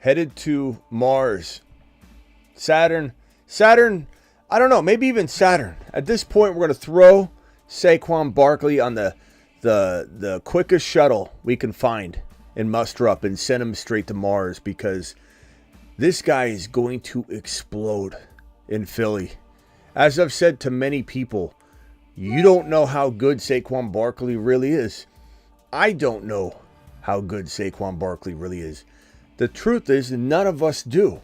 headed to Mars. Saturn, I don't know, maybe even Saturn. At this point, we're going to throw Saquon Barkley on the quickest shuttle we can find and muster up and send him straight to Mars, because this guy is going to explode in Philly. As I've said to many people, you don't know how good Saquon Barkley really is. I don't know how good Saquon Barkley really is. The truth is, none of us do,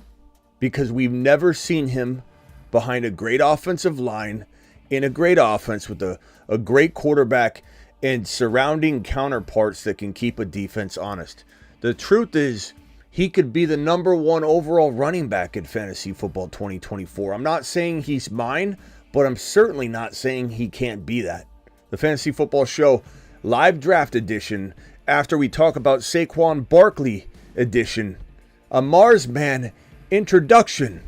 because we've never seen him behind a great offensive line, in a great offense with a great quarterback and surrounding counterparts that can keep a defense honest. The truth is, he could be the number one overall running back in fantasy football 2024. I'm not saying he's mine, but I'm certainly not saying he can't be that. The Fantasy Football Show live draft edition, after we talk about Saquon Barkley edition, a Marsman introduction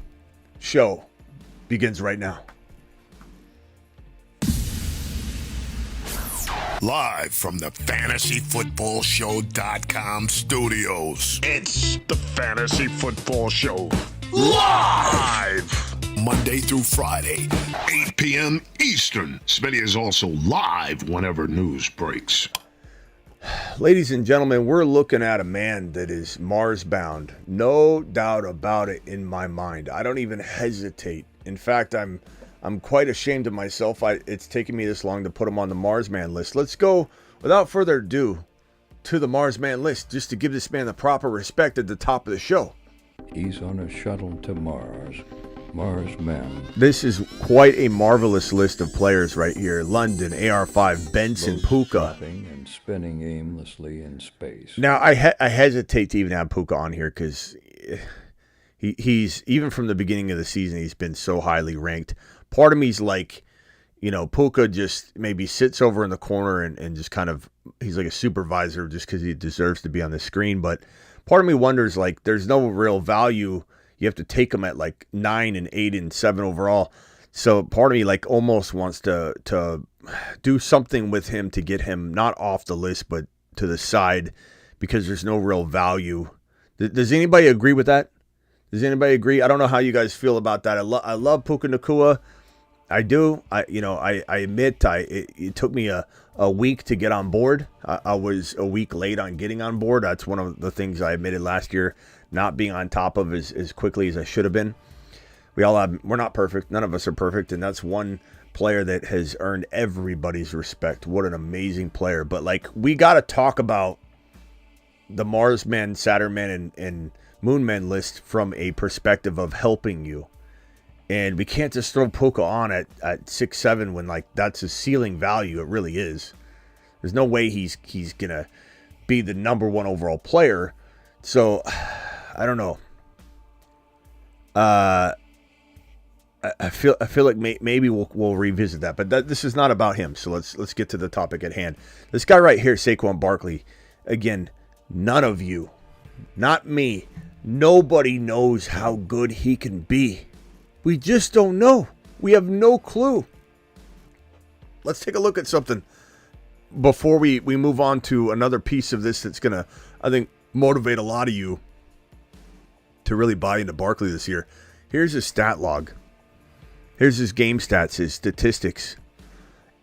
show begins right now. Live from the FantasyFootballShow.com studios. It's the Fantasy Football Show. Live! Monday through Friday, 8 p.m. Eastern. Smitty is also live whenever news breaks. Ladies and gentlemen, we're looking at a man that is Mars bound. No doubt about it in my mind. I don't even hesitate. In fact, I'm quite ashamed of myself. It's taken me this long to put him on the Marsman list. Let's go, without further ado, to the Marsman list, just to give this man the proper respect at the top of the show. He's on a shuttle to Mars. Marsman. This is quite a marvelous list of players right here. London, AR5, Benson, Puka. And spinning aimlessly in space. Now, I hesitate to even have Puka on here because he's, even from the beginning of the season, he's been so highly ranked. Part of me's like, Puka just maybe sits over in the corner and just kind of, he's like a supervisor just because he deserves to be on the screen. But part of me wonders, like, there's no real value. You have to take him at like 9 and 8 and 7 overall. So part of me like almost wants to do something with him to get him not off the list, but to the side, because there's no real value. Does anybody agree with that? Does anybody agree? I don't know how you guys feel about that. I love Puka Nacua. I do. I admit it took me a week to get on board. I was a week late on getting on board. That's one of the things I admitted last year, not being on top of as quickly as I should have been. We're not perfect. None of us are perfect. And that's one player that has earned everybody's respect. What an amazing player. But like, we got to talk about the Marsman, Saturnman, and Moonman list from a perspective of helping you. And we can't just throw Puka on at 6'7" when like that's his ceiling value. It really is. There's no way he's gonna be the number one overall player. So I don't know. I feel like maybe we'll revisit that, but this is not about him. So let's get to the topic at hand. This guy right here, Saquon Barkley. Again, none of you, not me, nobody knows how good he can be. We just don't know. We have no clue. Let's take a look at something before we move on to another piece of this that's going to, I think, motivate a lot of you to really buy into Barkley this year. Here's his stat log. Here's his game stats, his statistics.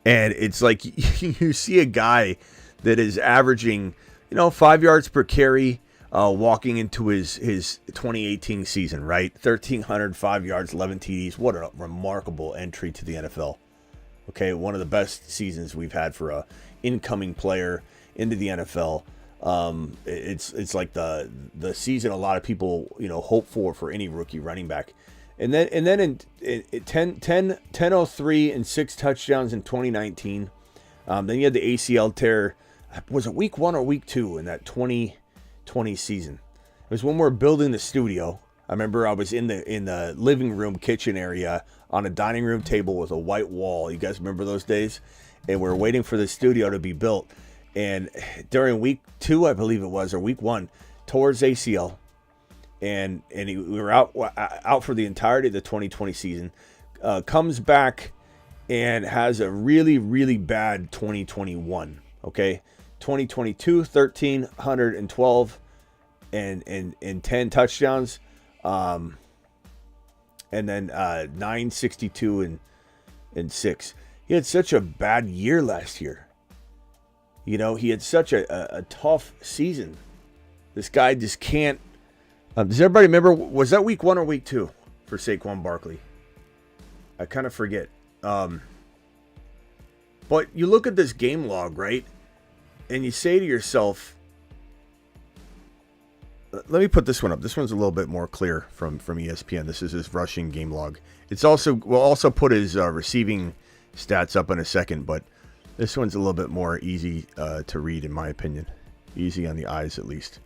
And it's like you see a guy that is averaging, 5 yards per carry, walking into his 2018 season, right? 1,305 yards, 11 TDs. What a remarkable entry to the NFL. Okay, one of the best seasons we've had for a incoming player into the NFL. It's like the season a lot of people hope for any rookie running back. And then in 10-03 and 6 touchdowns in 2019. Then you had the ACL tear. Was it week 1 or week 2 in that 2020 season? It was when we were building the studio. I remember I was in the living room kitchen area on a dining room table with a white wall. You guys remember those days? And we were waiting for the studio to be built. And during week 2, I believe it was, or week 1, tore his ACL. And we were out for the entirety of the 2020 season. Comes back and has a really, really bad 2021. Okay, 2022, 1,312 and 10 touchdowns. And then 962 and 6. He had such a bad year last year. You know, he had such a tough season. This guy just can't. Does everybody remember, was that week 1 or week 2 for Saquon Barkley? I kind of forget. But you look at this game log, right? And you say to yourself, let me put this one up. This one's a little bit more clear from ESPN. This is his rushing game log. We'll also put his receiving stats up in a second, but this one's a little bit more easy to read, in my opinion. Easy on the eyes, at least.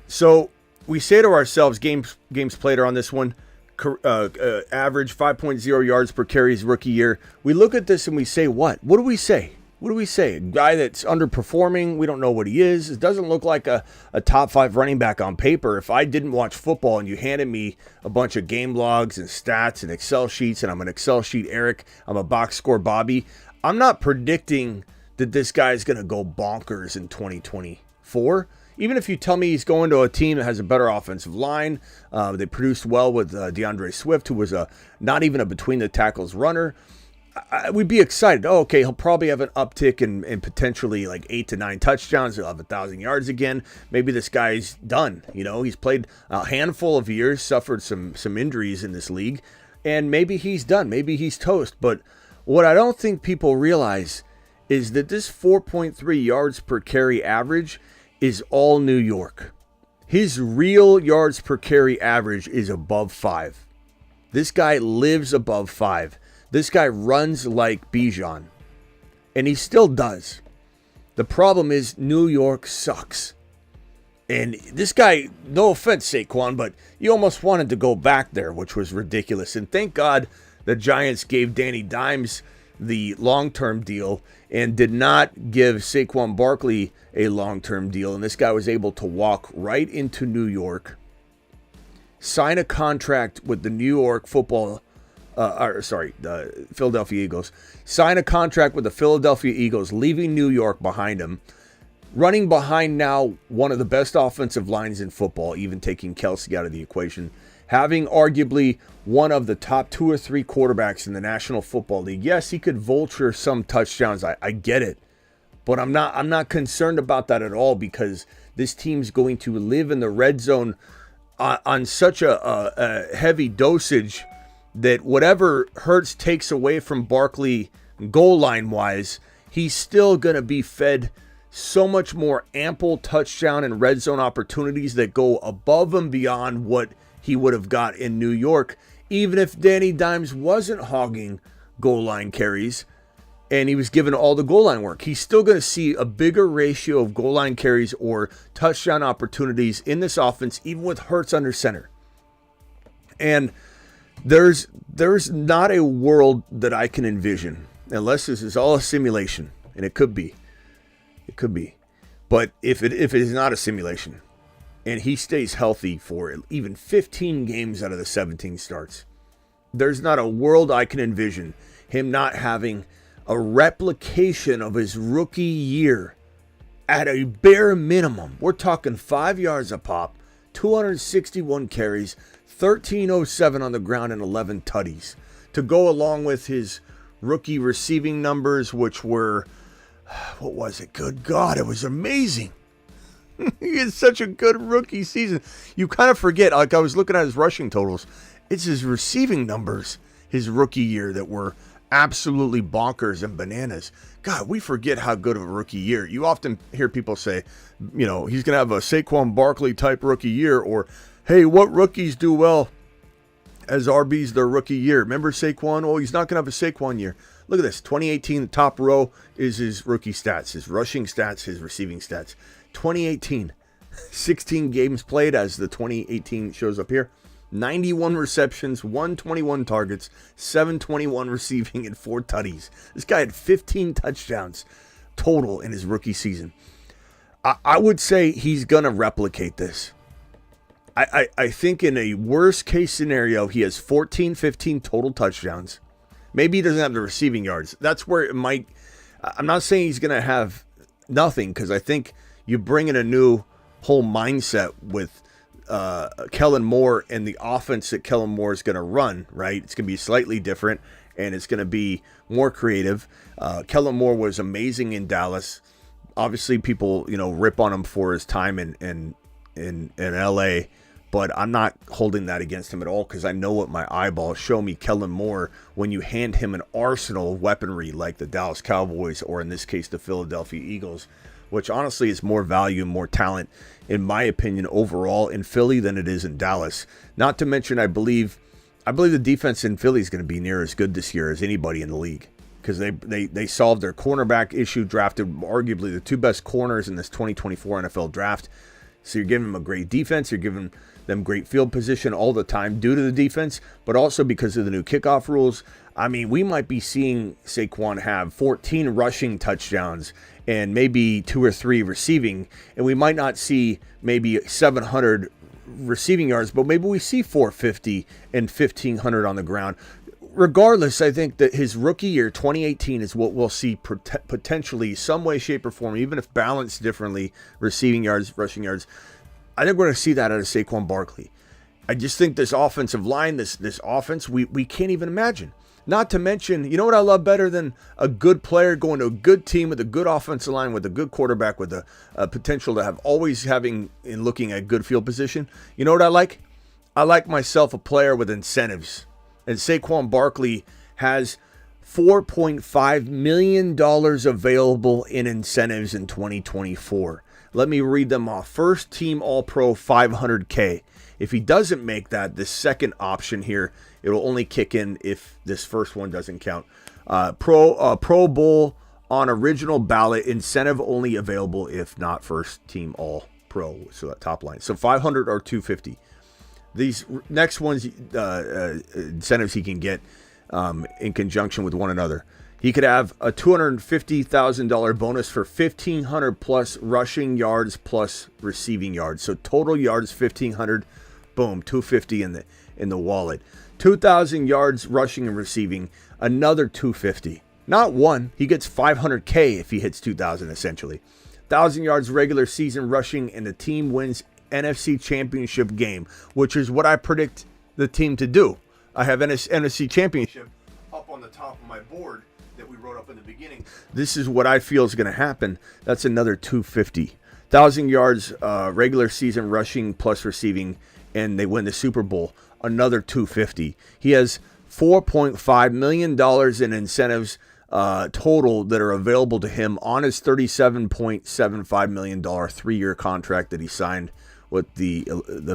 So we say to ourselves, games played are on this one. Average 5.0 yards per carry his rookie year. We look at this and we say, what? What do we say? What do we say? A guy that's underperforming. We don't know what he is. It doesn't look like a top 5 running back on paper. If I didn't watch football and you handed me a bunch of game logs and stats and Excel sheets, and I'm an Excel sheet Eric, I'm a box score Bobby, I'm not predicting that this guy is going to go bonkers in 2024. Even if you tell me he's going to a team that has a better offensive line, they produced well with DeAndre Swift, who was not even a between the tackles runner, we'd be excited. Oh, okay, he'll probably have an uptick in potentially like 8 to 9 touchdowns. He'll have 1,000 yards again. Maybe this guy's done. You know, he's played a handful of years, suffered some injuries in this league, and maybe he's done. Maybe he's toast. But what I don't think people realize is that this 4.3 yards per carry average is all New York. His real yards per carry average is above 5. This guy lives above 5. This guy runs like Bijan, and he still does. The problem is New York sucks. And this guy, no offense, Saquon, but you almost wanted to go back there, which was ridiculous. And thank God the Giants gave Danny Dimes the long-term deal and did not give Saquon Barkley a long-term deal. And this guy was able to walk right into New York, sign a contract with the the Philadelphia Eagles, sign a contract with the Philadelphia Eagles, leaving New York behind him, running behind now one of the best offensive lines in football, even taking Kelsey out of the equation, having arguably one of the top 2 or 3 quarterbacks in the National Football League. Yes, he could vulture some touchdowns. I get it. But I'm not concerned about that at all, because this team's going to live in the red zone on such a heavy dosage that whatever Hurts takes away from Barkley goal line wise, he's still going to be fed so much more ample touchdown and red zone opportunities that go above and beyond what he would have got in New York, even if Danny Dimes wasn't hogging goal line carries and he was given all the goal line work. He's still going to see a bigger ratio of goal line carries or touchdown opportunities in this offense, even with Hurts under center. And there's not a world that I can envision, unless this is all a simulation, and it could be. But if it is not a simulation, and he stays healthy for even 15 games out of the 17 starts, there's not a world I can envision him not having a replication of his rookie year at a bare minimum. We're talking 5 yards a pop, 261 carries, 1307 on the ground, and 11 tutties, to go along with his rookie receiving numbers, which were, what was it? Good God, it was amazing. He had such a good rookie season. You kind of forget, like I was looking at his rushing totals, it's his receiving numbers his rookie year that were absolutely bonkers and bananas. God, we forget how good of a rookie year. You often hear people say, you know, he's going to have a Saquon Barkley type rookie year, or, hey, what rookies do well as RBs their rookie year? Remember Saquon? Oh, he's not going to have a Saquon year. Look at this. 2018, the top row is his rookie stats, his rushing stats, his receiving stats. 2018, 16 games played, as the 2018 shows up here. 91 receptions, 121 targets, 721 receiving, and 4 tutties. This guy had 15 touchdowns total in his rookie season. I would say he's going to replicate this. I think in a worst case scenario, he has 14, 15 total touchdowns. Maybe he doesn't have the receiving yards. That's where it might. I'm not saying he's going to have nothing, because I think you bring in a new whole mindset with Kellen Moore and the offense that Kellen Moore is going to run, right? It's going to be slightly different, and it's going to be more creative. Kellen Moore was amazing in Dallas. Obviously, people, rip on him for his time in LA, but I'm not holding that against him at all because I know what my eyeballs show me. Kellen Moore, when you hand him an arsenal of weaponry like the Dallas Cowboys, or in this case, the Philadelphia Eagles, which honestly is more value and more talent, in my opinion, overall in Philly than it is in Dallas. Not to mention, I believe the defense in Philly is going to be near as good this year as anybody in the league, because they solved their cornerback issue, drafted arguably the two best corners in this 2024 NFL draft. So you're giving them a great defense, you're giving them great field position all the time due to the defense, but also because of the new kickoff rules. I mean, we might be seeing Saquon have 14 rushing touchdowns and maybe 2 or 3 receiving, and we might not see maybe 700 receiving yards, but maybe we see 450 and 1,500 on the ground. Regardless, I think that his rookie year, 2018, is what we'll see potentially some way, shape, or form, even if balanced differently, receiving yards, rushing yards. I think we're going to see that out of Saquon Barkley. I just think this offensive line, this offense, we can't even imagine. Not to mention, you know what I love better than a good player going to a good team with a good offensive line, with a good quarterback, with a potential to have always having in looking at good field position? You know what I like? I like myself a player with incentives. And Saquon Barkley has $4.5 million available in incentives in 2024. Let me read them off. First team All-Pro, $500K. If he doesn't make that, this second option here, it'll only kick in if this first one doesn't count. Pro Bowl on original ballot, incentive only available if not first team All-Pro. So that top line. So 500 or 250. These next ones, incentives he can get in conjunction with one another. He could have a $250,000 bonus for 1,500 plus rushing yards plus receiving yards. So total yards 1,500, boom, 250 in the wallet. 2,000 yards rushing and receiving, another 250. Not one, he gets 500K if he hits 2,000 essentially. 1,000 yards regular season rushing, and the team wins NFC Championship game, which is what I predict the team to do. I have NFC Championship up on the top of my board that we wrote up in the beginning. This is what I feel is going to happen. That's another 250. 1,000 yards regular season rushing plus receiving, and they win the Super Bowl. Another 250. He has $4.5 million in incentives total that are available to him on his $37.75 million 3-year contract that he signed with the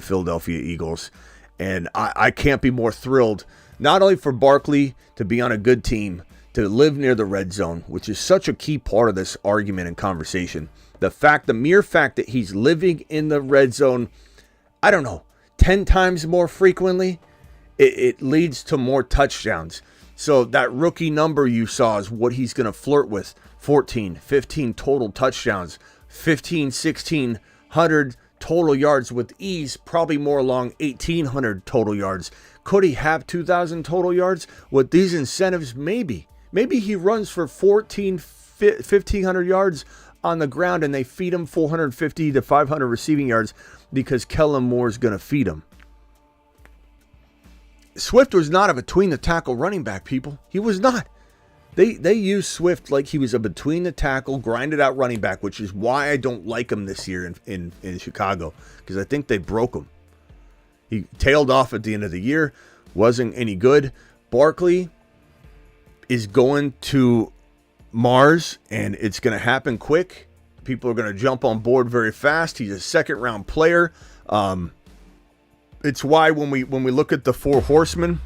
Philadelphia Eagles. And I can't be more thrilled, not only for Barkley to be on a good team, to live near the red zone, which is such a key part of this argument and conversation. The mere fact that he's living in the red zone, I don't know, 10 times more frequently, it leads to more touchdowns. So that rookie number you saw is what he's going to flirt with. 14, 15 total touchdowns, 15, 1,600 total yards with ease, probably more along 1,800 total yards. Could he have 2,000 total yards? With these incentives, maybe. Maybe he runs for 1,500 yards on the ground and they feed him 450 to 500 receiving yards because Kellen Moore is going to feed him. Swift was not a between-the-tackle running back, people. He was not. They used Swift like he was a between-the-tackle, grinded-out running back, which is why I don't like him this year in Chicago, because I think they broke him. He tailed off at the end of the year, wasn't any good. Barkley is going to Mars, and it's going to happen quick. People are going to jump on board very fast. He's a second-round player. It's why when we look at the 4 horsemen,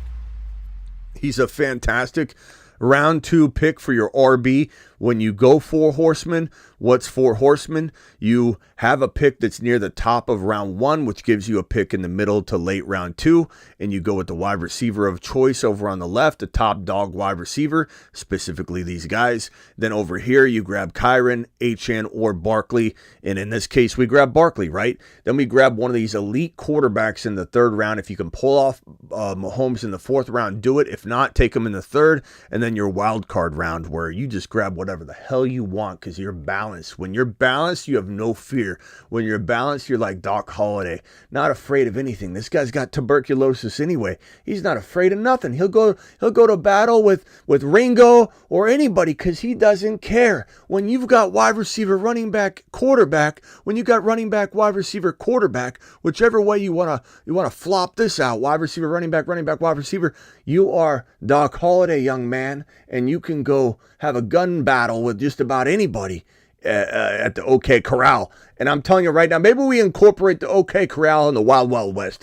he's a fantastic round 2 pick for your RB. When you go 4 horsemen, what's 4 horsemen? You have a pick that's near the top of round 1, which gives you a pick in the middle to late round 2, and you go with the wide receiver of choice over on the left, the top dog wide receiver, specifically these guys. Then over here, you grab Kyron, HN, or Barkley, and in this case, we grab Barkley, right? Then we grab one of these elite quarterbacks in the 3rd round. If you can pull off Mahomes in the 4th round, do it. If not, take him in the 3rd, and then your wild card round where you just grab whatever the hell you want because you're balanced. When you're balanced, you have no fear. When you're balanced, you're like Doc Holliday, not afraid of anything. This guy's got tuberculosis anyway. He's not afraid of nothing. He'll go to battle with Ringo or anybody because he doesn't care. When you've got wide receiver, running back, quarterback, when you got running back, wide receiver, quarterback, whichever way you want to flop this out, wide receiver, running back, wide receiver, you are Doc Holliday, young man, and you can go have a gun battle with just about anybody at the OK Corral. And I'm telling you right now, maybe we incorporate the OK Corral and the Wild Wild West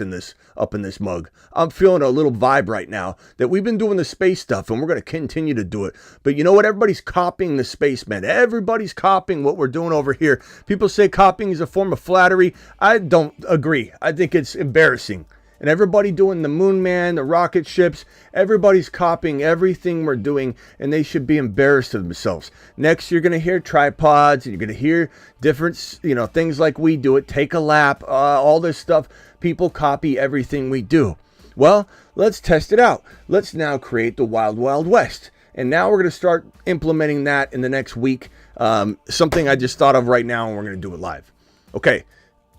up in this mug. I'm feeling a little vibe right now that we've been doing the space stuff and we're going to continue to do it. But you know what? Everybody's copying the spaceman. Everybody's copying what we're doing over here. People say copying is a form of flattery. I don't agree. I think it's embarrassing. And everybody doing the moon man, the rocket ships, everybody's copying everything we're doing, and they should be embarrassed of themselves. Next, you're going to hear tripods, and you're going to hear different, things like we do it, take a lap, all this stuff. People copy everything we do. Well, let's test it out. Let's now create the Wild Wild West. And now we're going to start implementing that in the next week. Something I just thought of right now, and we're going to do it live. Okay,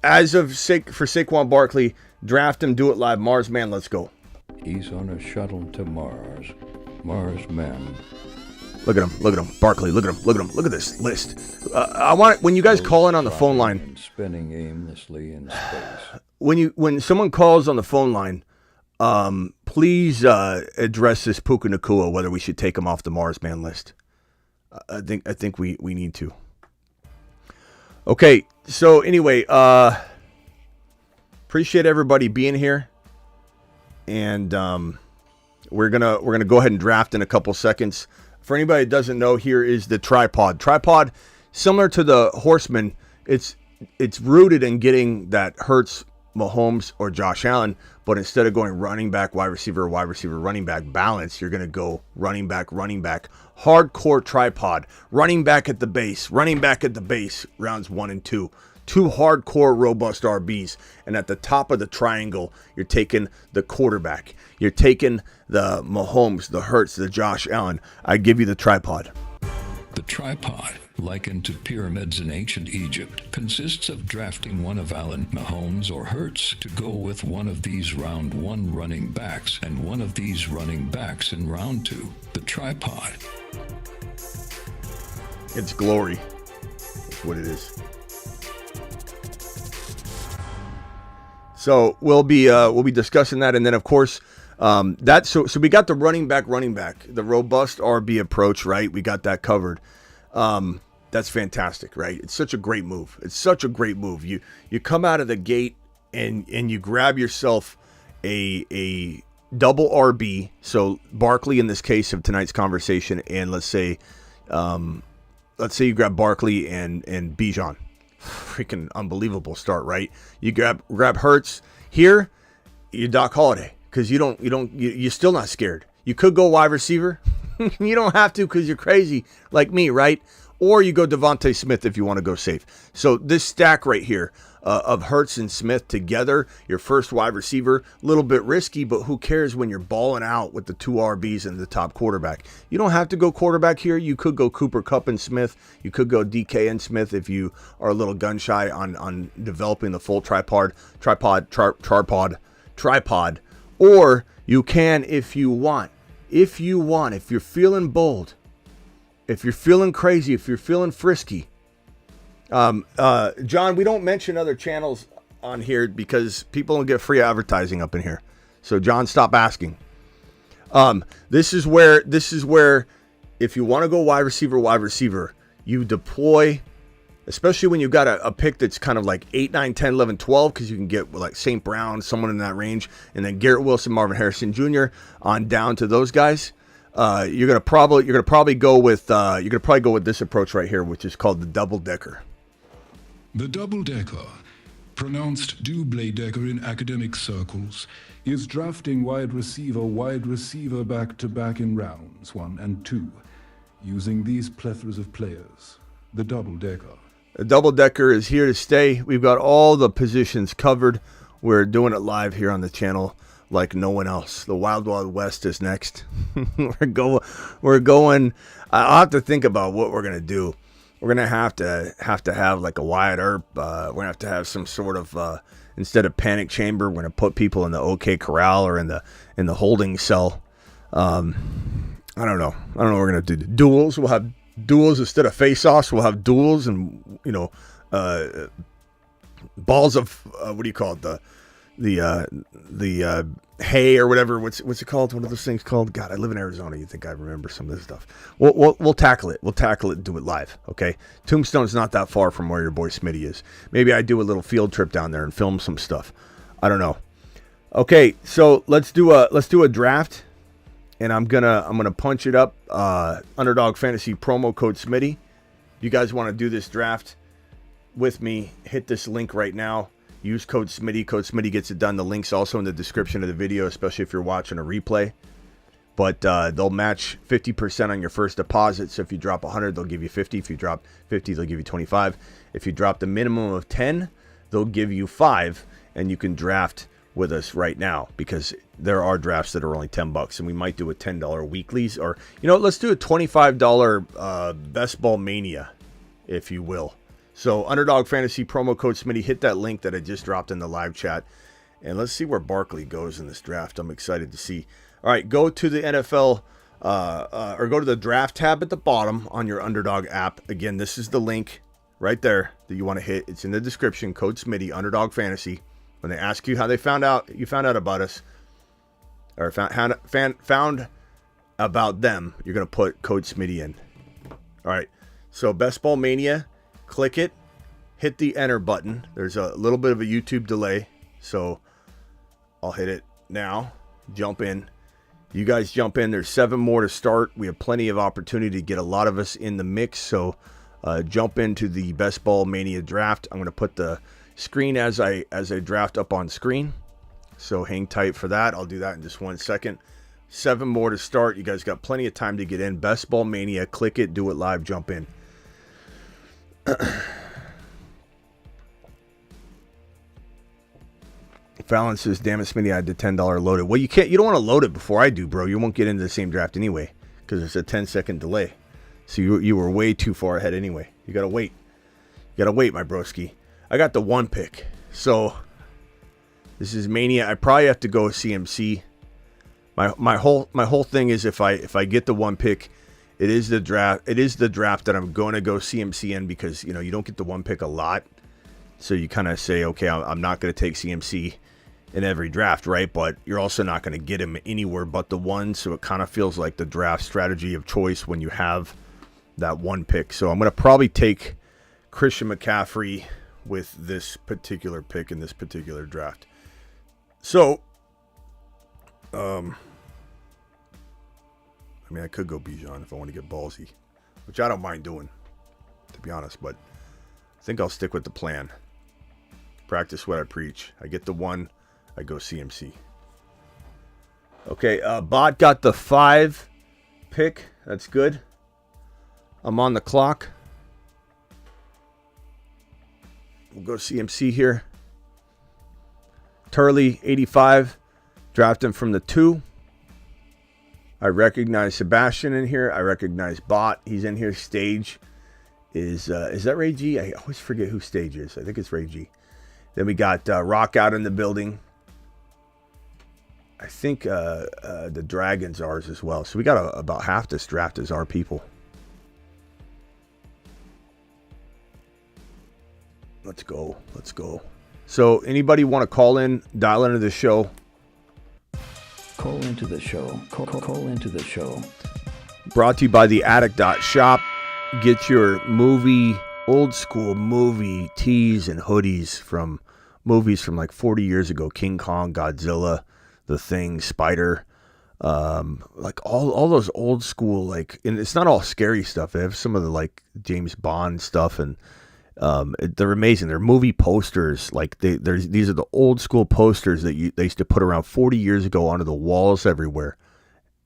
as of for Saquon Barkley, draft him, do it live. Mars man, let's go. He's on a shuttle to Mars. Mars man. Look at him. Barkley, look at him. Look at this list. I want it when you guys call in on the phone line. And spinning aimlessly in space. When someone calls on the phone line, please address this Puka Nacua, whether we should take him off the Mars man list. I think we need to. Okay, so anyway, appreciate everybody being here, and we're gonna go ahead and draft in a couple seconds. For anybody that doesn't know, here is the tripod. Tripod, similar to the Horseman, it's rooted in getting that Hurts, Mahomes, or Josh Allen, but instead of going running back, wide receiver, running back balance, you're gonna go running back, hardcore tripod, running back at the base, rounds 1 and 2. Two hardcore, robust RBs. And at the top of the triangle, you're taking the quarterback. You're taking the Mahomes, the Hurts, the Josh Allen. I give you the tripod. The tripod, likened to pyramids in ancient Egypt, consists of drafting one of Allen, Mahomes, or Hurts to go with one of these round 1 running backs and one of these running backs in round 2. The tripod. It's glory. That's what it is. So we'll be discussing that, and then of course so we got the running back, the robust RB approach, right? We got that covered. That's fantastic, right? It's such a great move. You come out of the gate and you grab yourself a double RB. So Barkley in this case of tonight's conversation, and let's say you grab Barkley and Bijan. Freaking unbelievable start, right? You grab Hurts here, you Doc Holliday, because you're still not scared. You could go wide receiver. You don't have to because you're crazy like me, right? Or you go Devontae Smith if you want to go safe. So this stack right here of Hurts and Smith together, your first wide receiver, a little bit risky, but who cares when you're balling out with the 2 RBs and the top quarterback? You don't have to go quarterback here. You could go Cooper Kupp and Smith. You could go DK and Smith if you are a little gun shy on developing the full tripod. Or you can if you want. If you're feeling bold, if you're feeling crazy, if you're feeling frisky. John, we don't mention other channels on here because people don't get free advertising up in here. So John, stop asking. This is where if you want to go wide receiver, you deploy, especially when you've got a pick that's kind of like 8, 9, 10, 11, 12, because you can get like St. Brown, someone in that range, and then Garrett Wilson, Marvin Harrison Jr. on down to those guys. You're gonna probably go with this approach right here, which is called the double decker. The double-decker, pronounced double-decker in academic circles, is drafting wide receiver back-to-back in rounds 1 and 2, using these plethoras of players. The double-decker. The double-decker is here to stay. We've got all the positions covered. We're doing it live here on the channel. like no one else. The Wild Wild West is next. We're going. I'll have to think about what we're gonna do. We're gonna have to have like a Wyatt Earp. We're gonna have to have some sort of instead of panic chamber. We're gonna put people in the OK Corral or in the holding cell. I don't know. What we're gonna do. Duels. We'll have duels instead of face-offs. We'll have duels, and balls of what do you call it? The hay or whatever. What's it called? What are those things called? God, I live in Arizona. You think I remember some of this stuff? We'll tackle it. We'll tackle it and do it live. Okay. Tombstone's not that far from where your boy Smitty is. Maybe I do a little field trip down there and film some stuff. I don't know. Okay, so let's do a draft, and I'm gonna punch it up. Underdog Fantasy promo code Smitty. You guys want to do this draft with me? Hit this link right now. Use code Smitty. Code Smitty gets it done. The link's also in the description of the video, especially if you're watching a replay. But they'll match 50% on your first deposit. So if you drop 100, they'll give you 50. If you drop 50, they'll give you 25. If you drop the minimum of 10, they'll give you 5. And you can draft with us right now, because there are drafts that are only $10, and we might do a $10 weeklies, or let's do a $25 Best Ball Mania, if you will. So Underdog Fantasy promo code Smitty. Hit that link that I just dropped in the live chat, and let's see where Barkley goes in this draft. I'm excited to see. All right, go to the NFL or go to the draft tab at the bottom on your Underdog app. Again, this is the link right there that you want to hit. It's in the description. Code Smitty. Underdog Fantasy. When they ask you how they found out about us, or found about them, you're gonna put code Smitty in. All right. So Best Ball Mania. Click it, hit the enter button. There's a little bit of a YouTube delay, so I'll hit it now. Jump in. You guys jump in. There's 7 more to start. We have plenty of opportunity to get a lot of us in the mix, so jump into the Best Ball Mania draft. I'm going to put the screen as I draft up on screen, so hang tight for that. I'll do that in just 1 second. 7 more to start. You guys got plenty of time to get in. Best Ball Mania. Click it, do it live, jump in. Fallon says, damn it, Smitty, I did $10 loaded. Well, you don't want to load it before I do, bro. You won't get into the same draft anyway, because it's a 10-second delay. So you were way too far ahead anyway. You gotta wait. My broski. I got the 1 pick. So this is Mania. I probably have to go with CMC. My whole thing is if I get the 1 pick, it is the draft that I'm going to go CMC in, because you don't get the 1 pick a lot. So you kind of say, okay, I'm not going to take CMC in every draft, right? But you're also not going to get him anywhere but the 1. So it kind of feels like the draft strategy of choice when you have that 1 pick. So I'm going to probably take Christian McCaffrey with this particular pick in this particular draft. So, I could go Bijan if I want to get ballsy, which I don't mind doing, to be honest, but I think I'll stick with the plan. Practice what I preach. I get the 1, I go CMC. Okay, Bot got the 5 pick. That's good. I'm on the clock. We'll go CMC here. Turley, 85. Draft him from the 2. I recognize Sebastian in here. I recognize Bot. He's in here. Stage is that Ray G? I always forget who Stage is. I think it's Ray G. Then we got Rock out in the building. I think the Dragon's ours as well. So we got about half this draft as our people. Let's go. So anybody want to call in, dial into the show? Call into the show. Call into the show. Brought to you by the Attic.shop. Get your old school movie tees and hoodies from movies from like 40 years ago. King Kong, Godzilla, The Thing, Spider. Like all those old school, like, and it's not all scary stuff. They have some of the like James Bond stuff, and they're amazing. They're movie posters. Like these are the old school posters that they used to put around 40 years ago onto the walls everywhere.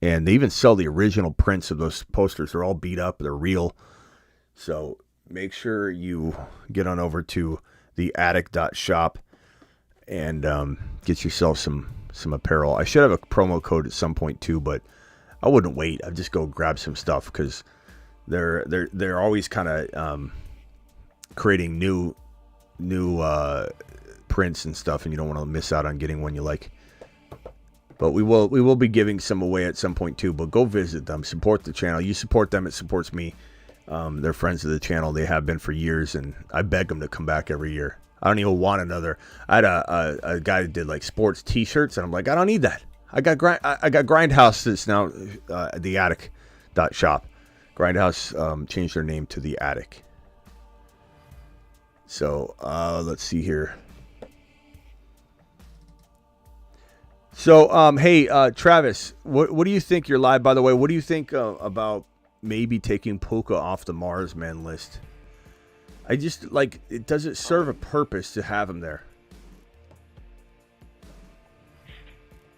And they even sell the original prints of those posters. They're all beat up. They're real. So make sure you get on over to the Attic.shop and get yourself some some apparel. I should have a promo code at some point too, but I wouldn't wait. I'd just go grab some stuff because they're always kind of creating new prints and stuff, and you don't want to miss out on getting one you like. But we will be giving some away at some point too. But go visit them, support the channel. You support them, it supports me. They're friends of the channel. They have been for years, and I beg them to come back every year. I don't even want another. I had a guy that did like sports T-shirts, and I'm like, I don't need that. I got Grindhouse that's now the Attic.shop. Grindhouse changed their name to the Attic. So let's see here. So hey Travis, what do you think? You're live, by the way. What do you think about maybe taking Puka off the Marsman list? I just like it. Does it serve a purpose to have him there?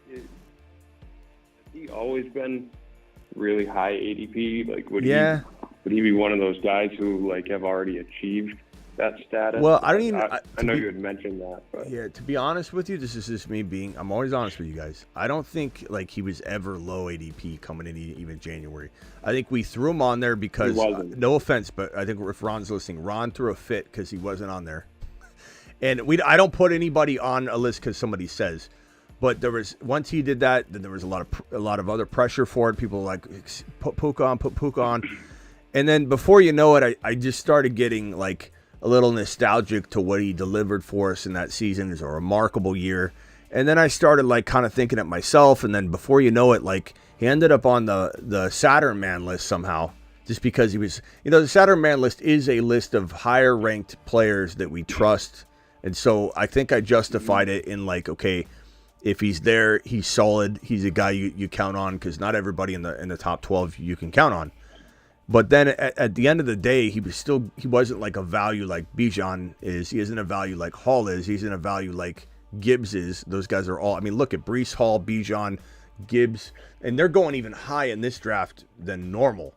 Has he always been really high ADP? Like, would he be one of those guys who like have already achieved that status? Well, I don't even. I know you had mentioned that, but yeah. To be honest with you, this is just me being. I'm always honest with you guys. I don't think like he was ever low ADP coming in even January. I think we threw him on there because no offense, but I think if Ron's listening, Ron threw a fit because he wasn't on there. And I don't put anybody on a list because somebody says. But there was once he did that, then there was a lot of other pressure for it. People were like put Puka on, and then before you know it, I just started getting like a little nostalgic to what he delivered for us in that season. It was a remarkable year. And then I started like kind of thinking it myself. And then before you know it, like he ended up on the Saturn Man list somehow, just because he was, the Saturn Man list is a list of higher ranked players that we trust. And so I think I justified it in like, okay, if he's there, he's solid. He's a guy you count on because not everybody in the top 12 you can count on. But then at the end of the day, he wasn't like a value like Bijan is. He isn't a value like Hall is. He's in a value like Gibbs is. Those guys are all. I mean, look at Breece Hall, Bijan, Gibbs, and they're going even high in this draft than normal.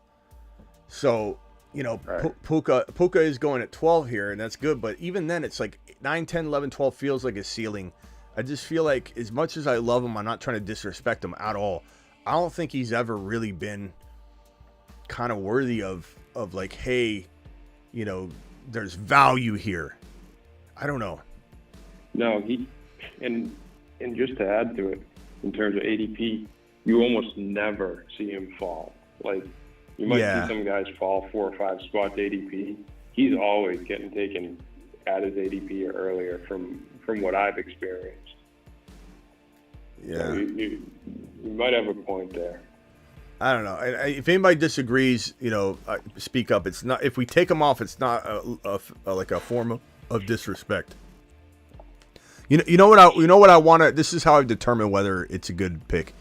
So right. Puka is going at 12 here, and that's good. But even then, it's like 9, 10, 11, 12 feels like a ceiling. I just feel like as much as I love him, I'm not trying to disrespect him at all. I don't think he's ever really been kind of worthy of like, hey, there's value here. I don't know. No, and just to add to it, in terms of ADP, you almost never see him fall. Like, you might see some guys fall 4 or 5 spots ADP. He's always getting taken at his ADP or earlier from what I've experienced. Yeah. So you might have a point there. I don't know. If anybody disagrees, speak up. It's not. If we take him off, it's not like a form of disrespect. You know what I want to. This is how I determine whether it's a good pick.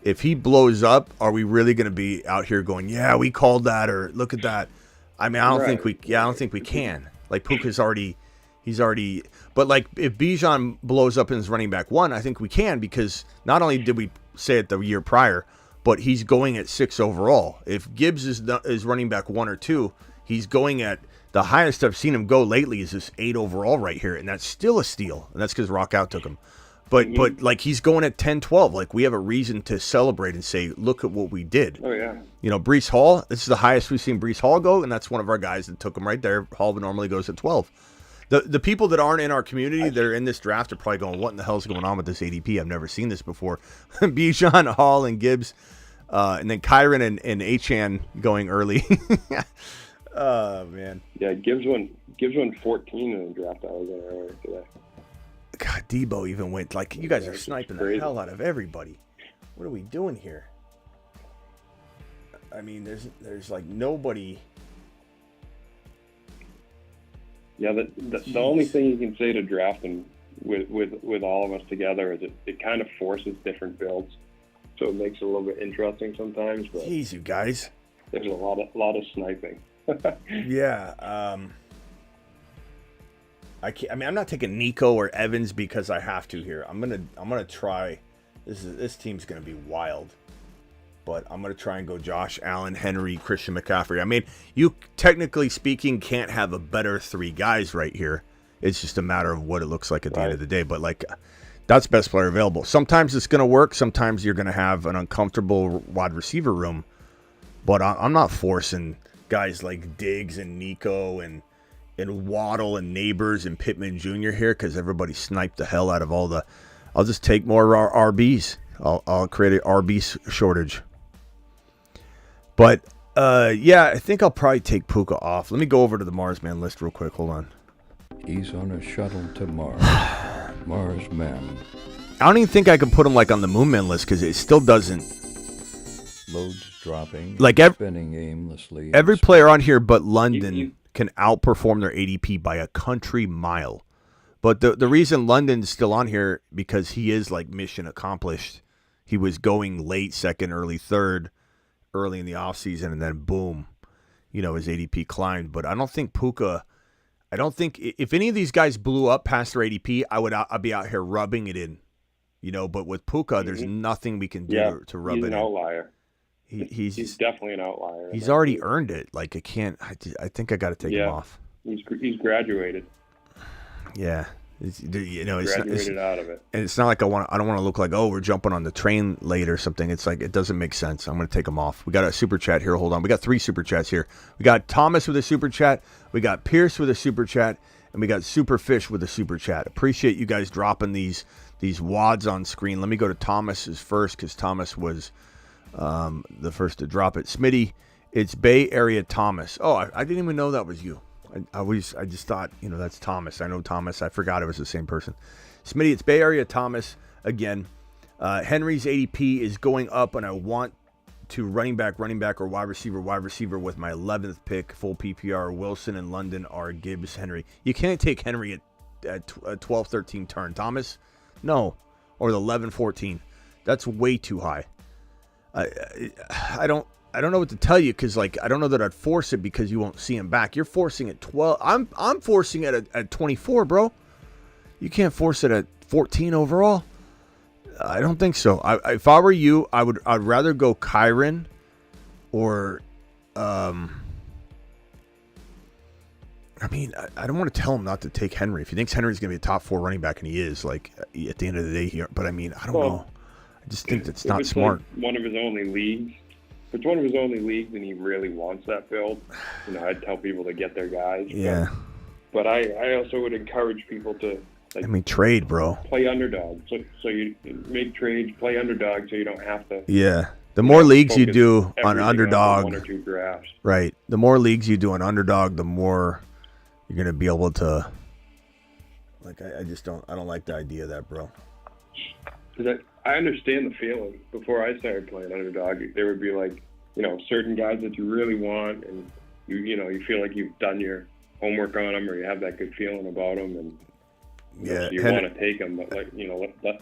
If he blows up, are we really going to be out here going, yeah, we called that, or look at that? I mean, I don't think we. Yeah, I don't think we can. Like Puka's already. He's already. But like if Bijan blows up and is running back 1, I think we can, because not only did we say it the year prior, but he's going at 6 overall. If Gibbs is running back 1 or 2, he's going at the highest I've seen him go lately is this 8 overall right here, and that's still a steal, and that's because Rock Out took him. But like he's going at 10, 12. Like we have a reason to celebrate and say, look at what we did. Oh yeah. Breece Hall. This is the highest we've seen Breece Hall go, and that's one of our guys that took him right there. Hall normally goes at 12. The people that aren't in our community that are in this draft are probably going, what in the hell is going on with this ADP? I've never seen this before. Bijan, Hall, and Gibbs. And then Kyron and Achan going early. Oh man. Yeah, Gibbs went 14 in the draft I was in earlier today. God, Debo even went like, you guys are sniping the hell out of everybody. What are we doing here? I mean, there's like nobody. Yeah, the only thing you can say to drafting with all of us together is it kind of forces different builds. So it makes it a little bit interesting sometimes. But jeez, you guys. There's a lot of sniping. Yeah. I'm not taking Nico or Evans because I have to here. I'm gonna try. This team's gonna be wild. But I'm gonna try and go Josh Allen, Henry, Christian McCaffrey. I mean, you technically speaking can't have a better 3 guys right here. It's just a matter of what it looks like at the end of the day. But like, That's best player available. Sometimes it's going to work. Sometimes you're going to have an uncomfortable wide receiver room. But I'm not forcing guys like Diggs and Nico and Waddle and Neighbors and Pittman Jr. here because everybody sniped the hell out of all the. I'll just take more RBs. I'll create an RB shortage. But yeah, I think I'll probably take Puka off. Let me go over to the Mars Man list real quick. Hold on. He's on a shuttle to Mars. Mars Man. I don't even think I can put him like on the Moon Man list because it still doesn't. Loads dropping. Like spinning aimlessly. Every player on here but London can outperform their ADP by a country mile. But the reason London's still on here because he is like mission accomplished. He was going late second, early third, early in the offseason, and then boom, his ADP climbed. But I don't think Puka. I don't think if any of these guys blew up past their ADP, I'd be out here rubbing it in, But with Puka, there's nothing we can do to rub it in. He's an outlier. He's definitely an outlier. He's already earned it. Like I can't. I think I got to take him off. He's graduated. Yeah. Graduated out of it. And it's not like I don't want to look like, we're jumping on the train late or something. It's like, it doesn't make sense. I'm going to take them off. We got a super chat here. Hold on. We got 3 super chats here. We got Thomas with a super chat. We got Pierce with a super chat. And we got Superfish with a super chat. Appreciate you guys dropping these wads on screen. Let me go to Thomas's first because Thomas was the first to drop it. Smitty, it's Bay Area Thomas. Oh, I didn't even know that was you. I just thought, that's Thomas. I know Thomas. I forgot it was the same person. Smitty, it's Bay Area Thomas again. Henry's ADP is going up, and I want to running back, or wide receiver with my 11th pick, full PPR. Wilson and London are Gibbs, Henry. You can't take Henry at 12-13 turn. Thomas, no, or the 11-14. That's way too high. I don't know what to tell you because I don't know that I'd force it because you won't see him back. You're forcing it 12. I'm forcing it at 24, bro. You can't force it at 14 overall. I don't think so. If I were you, I'd rather go Kyron or I don't want to tell him not to take Henry. If he thinks Henry's going to be a top 4 running back, and he is, at the end of the day here. But I don't know. I just think that's not smart. One of his only leagues. If it's one of his only leagues and he really wants that build, I'd tell people to get their guys. Yeah. But I also would encourage people to trade, bro. Play underdog. So you make trades, play underdog, so you don't have to. Yeah. The more leagues you do on underdog, 1 or 2 drafts. Right. The more leagues you do on underdog, the more you're gonna be able to. I don't like the idea of that, bro. Because I understand the feeling. Before I started playing underdog, there would be certain guys that you really want, and you feel like you've done your homework on them, or you have that good feeling about them, and you want to take them. But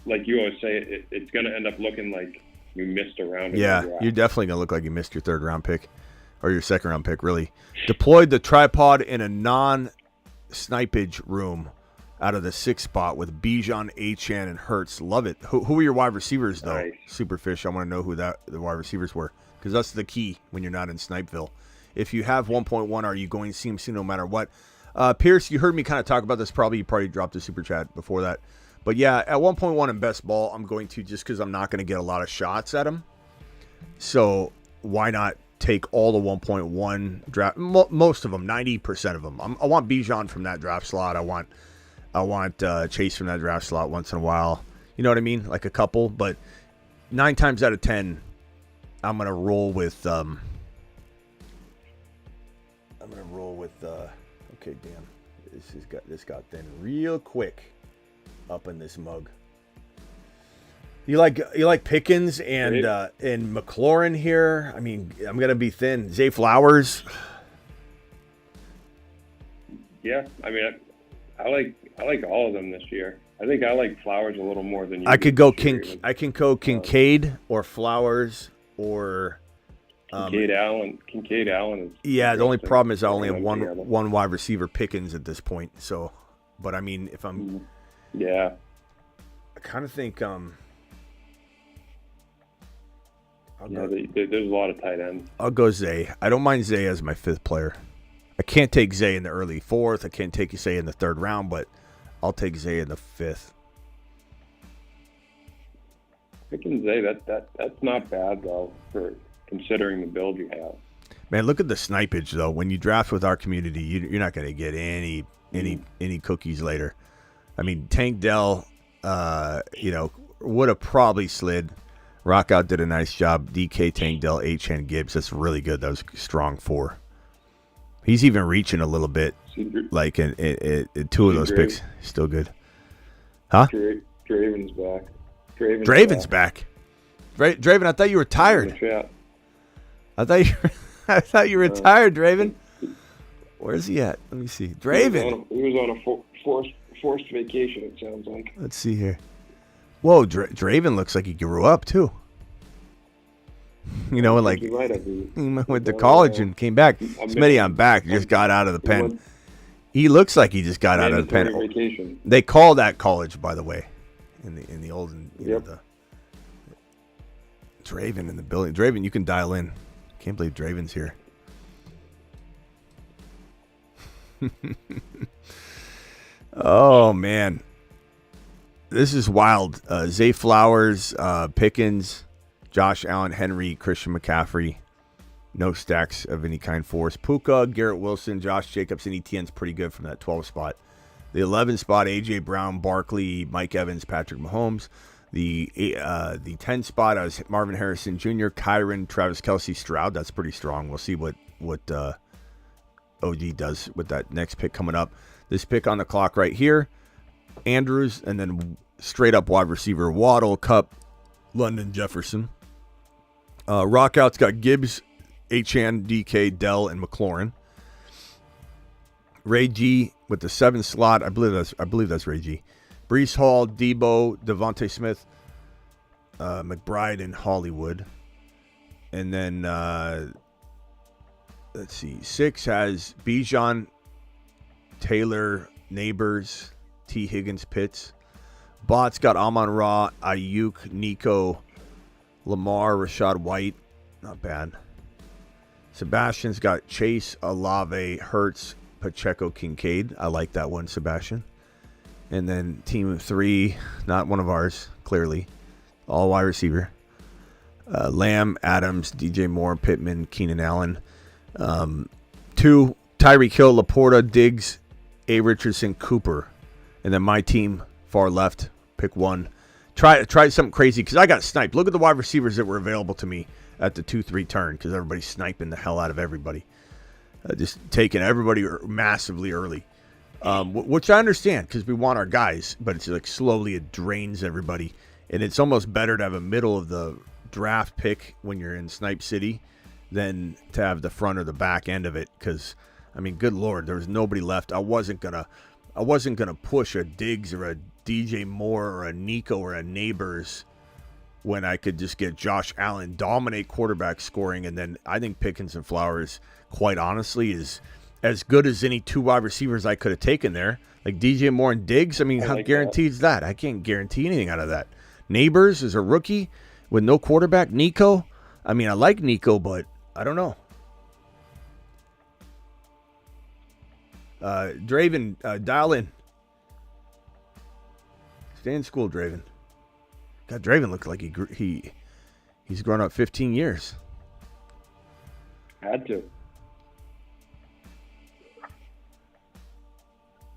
like you always say, it's going to end up looking like you missed a round. Yeah, you're definitely going to look like you missed your 3rd round pick, or your 2nd round pick. Really, deployed the tripod in a non-snipage room out of the 6th spot with Bijan, Achane, and Hurts. Love it. Who are your wide receivers, though? Nice. Superfish, I want to know who the wide receivers were, because that's the key when you're not in Snipeville. If you have 1.1, are you going to see him no matter what? Pierce, you heard me kind of talk about this. You probably dropped a super chat before that. But yeah, at 1.1 in best ball, I'm going to, just because I'm not going to get a lot of shots at him. So why not take all the 1.1 draft? Most of them, 90% of them. I want Bijan from that draft slot. I want Chase from that draft slot once in a while. You know what I mean? Like a couple, but 9 times out of 10, I'm gonna roll with. Okay, damn, this got thin real quick up in this mug. You like Pickens and McLaurin here? I'm gonna be thin. Zay Flowers. Yeah, I like all of them this year. I think I like Flowers a little more than you. I could go Kincaid or Flowers or Kincaid Allen. Kincaid Allen is. Yeah, the only problem is I only have one wide receiver, Pickens, at this point. So, but if I'm. Yeah. I kind of think. There's a lot of tight ends. I'll go Zay. I don't mind Zay as my 5th player. I can't take Zay in the early 4th. I can't take Zay in the 3rd round, but I'll take Zay in the 5th. I can say that's not bad though for considering the build you have. Man, look at the snipage though. When you draft with our community, you're not going to get any cookies later. I mean, Tank Dell, would have probably slid. Rockout did a nice job. DK, Tank Dell, H-Hand, Gibbs. That's really good. That was strong 4. He's even reaching a little bit. Like in 2 of those picks. Still good. Huh? Draven's back. Draven's back. Draven, I thought you were tired. I thought you were tired, Draven. Where's he at? Let me see. Draven. He was on a forced vacation, it sounds like. Let's see here. Whoa, Draven looks like he grew up, too. You know, like he went to college and came back. Smitty, I'm back. Just got out of the pen. He looks like he just got out of the pen. Vacation. They call that college, by the way, in the olden. The Draven in the building. Draven, you can dial in. Can't believe Draven's here. Oh man, this is wild. Zay Flowers, Pickens, Josh Allen, Henry, Christian McCaffrey. No stacks of any kind for us. Puka, Garrett Wilson, Josh Jacobs, and ETN's pretty good from that 12 spot. The 11 spot, A.J. Brown, Barkley, Mike Evans, Patrick Mahomes. The 10 spot, I was Marvin Harrison Jr., Kyron, Travis Kelce, Stroud. That's pretty strong. We'll see what OG does with that next pick coming up. This pick on the clock right here, Andrews, and then straight up wide receiver, Waddle, Kupp, London, Jefferson. Rockout's got Gibbs, H-Hand, DK, Dell, and McLaurin. Ray G with the 7 slot. I believe that's Ray G. Breece Hall, Debo, Devontae Smith, McBride, and Hollywood. And then let's see. 6 has Bijan, Taylor, Neighbors, T. Higgins, Pitts. Bot's got Amon-Ra, Ayuk, Nico, Lamar, Rashad White. Not bad. Sebastian's got Chase, Olave, Hurts, Pacheco, Kincaid. I like that one, Sebastian. And then team of 3, not one of ours, clearly. All wide receiver. Lamb, Adams, DJ Moore, Pittman, Keenan Allen. 2, Tyreek Hill, Laporta, Diggs, A. Richardson, Cooper. And then my team, far left, pick 1. Try something crazy because I got sniped. Look at the wide receivers that were available to me at the 2-3 turn because everybody's sniping the hell out of everybody. Just taking everybody massively early. Which I understand because we want our guys, but it's like slowly it drains everybody. And it's almost better to have a middle of the draft pick when you're in Snipe City than to have the front or the back end of it. Because, I mean, good Lord, there was nobody left. I wasn't gonna push a Diggs or a DJ Moore or a Nico or a Neighbors when I could just get Josh Allen, dominate quarterback scoring. And then I think Pickens and Flowers, quite honestly, is as good as any 2 wide receivers I could have taken there. Like DJ Moore and Diggs, I mean, how guaranteed is that? I can't guarantee anything out of that. Neighbors is a rookie with no quarterback. Nico, I mean, I like Nico, but I don't know. Draven, dial in. Stay in school, Draven. God, Draven looks like he's grown up 15 years. Had to.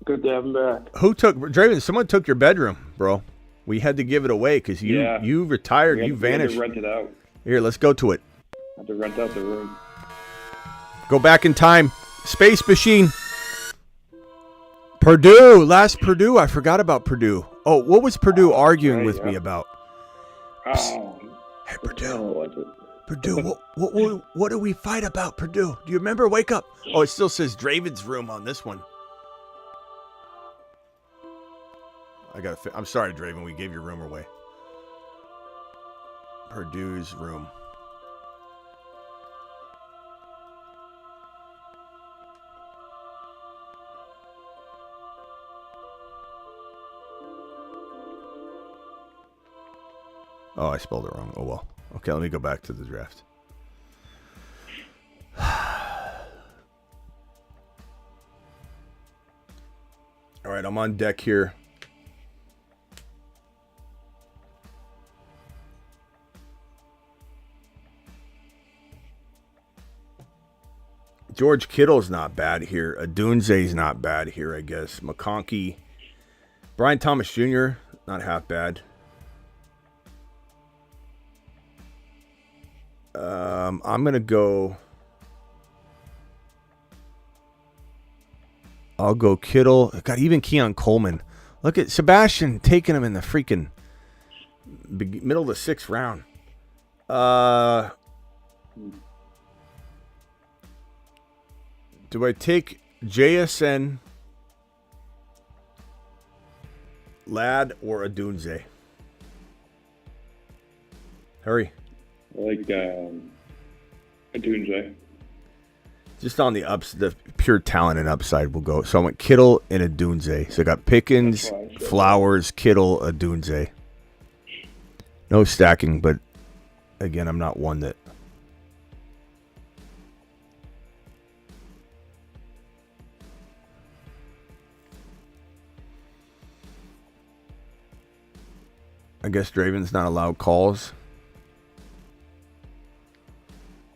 Good to have him back. Draven? Someone took your bedroom, bro. We had to give it away because you retired. You vanished. We had to rent it out. Here, let's go to it. I had to rent out the room. Go back in time. Space Machine. Purdue. Last Purdue. I forgot about Purdue. Oh, what was Purdue arguing with me about? Oh. Hey, Purdue. Purdue, what do we fight about, Purdue? Do you remember? Wake up. Oh, it still says Draven's room on this one. I'm sorry, Draven. We gave your room away. Purdue's room. Oh, I spelled it wrong. Oh, well. Okay, let me go back to the draft. All right, I'm on deck here. George Kittle's not bad here. Adunze's not bad here, I guess. McConkey. Brian Thomas Jr., not half bad. I'm going to go... I'll go Kittle. God, even Keon Coleman. Look at Sebastian taking him in the freaking middle of the 6th round. Do I take JSN, Ladd, or Adunze? Hurry. I like Adunze. Just on the pure talent and upside will go. So I went Kittle and Adunze. So I got Pickens, Flowers, Kittle, Adunze. No stacking, but again, I'm not one that... I guess Draven's not allowed calls.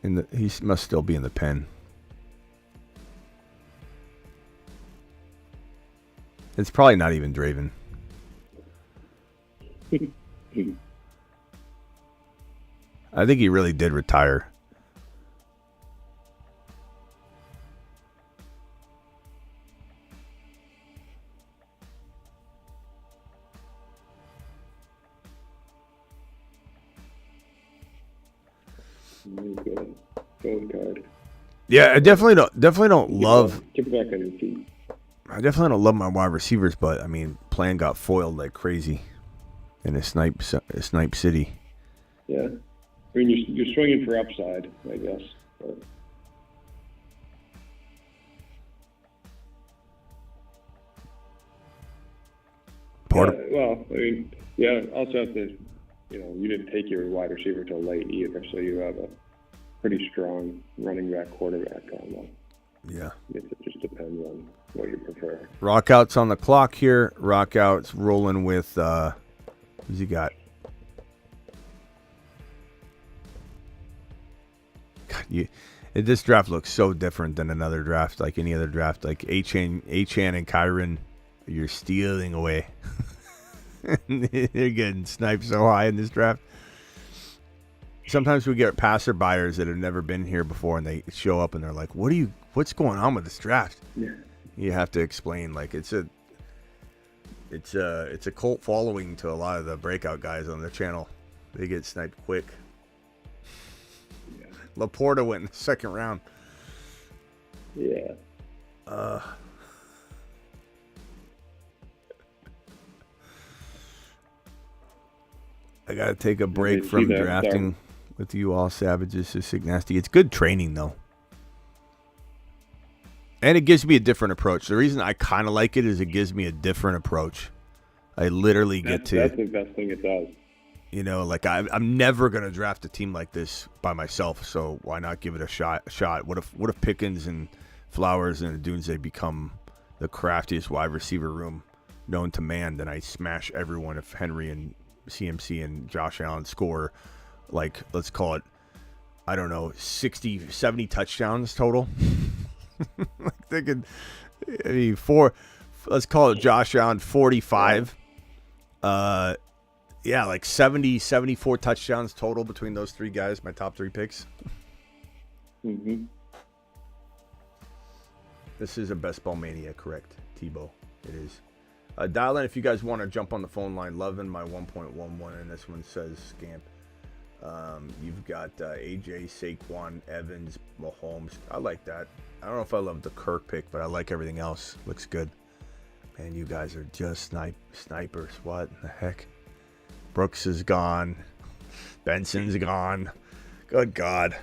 He must still be in the pen. It's probably not even Draven. I think he really did retire. Yeah, I definitely don't love. Get back on your feet. I definitely don't love my wide receivers, but I mean, Plan got foiled like crazy in a snipe city. Yeah, I mean you're swinging for upside, I guess. But. Well, I mean, yeah. Also have to, you didn't take your wide receiver till late either, so you have a pretty strong running back quarterback combo. Yeah. It just depends on what you prefer. Rockout's on the clock here. Rockout's rolling with who's he got? God, this draft looks so different than another draft, like any other draft. Like Achan and Kyron, you're stealing away. They're getting sniped so high in this draft. Sometimes we get passer buyers that have never been here before, and they show up and they're like, "What's going on with this draft?" Yeah. You have to explain. Like it's a cult following to a lot of the breakout guys on their channel. They get sniped quick. Yeah. Laporta went in the 2nd round. Yeah. I gotta take a break from drafting with you all savages. This is nasty. It's good training though. And it gives me a different approach. The reason I kind of like it is it gives me a different approach. I literally get to... That's the best thing it does. Like I'm never going to draft a team like this by myself, so why not give it a shot? What if Pickens and Flowers and Adunze become the craftiest wide receiver room known to man? Then I smash everyone if Henry and CMC and Josh Allen score, like, let's call it, I don't know, 60, 70 touchdowns total. Like they could, let's call it Josh Allen 45. Yeah, like 70, 74 touchdowns total between those 3 guys, my top 3 picks. Mm-hmm. This is a best ball mania, correct, Tebow? It is. Dial in if you guys want to jump on the phone line. Loving my 1.11, and this one says scamp. You've got AJ, Saquon, Evans, Mahomes. I like that. I don't know if I love the Kirk pick, but I like everything else. Looks good. Man, you guys are just snipers. What in the heck? Brooks is gone. Benson's gone. Good God.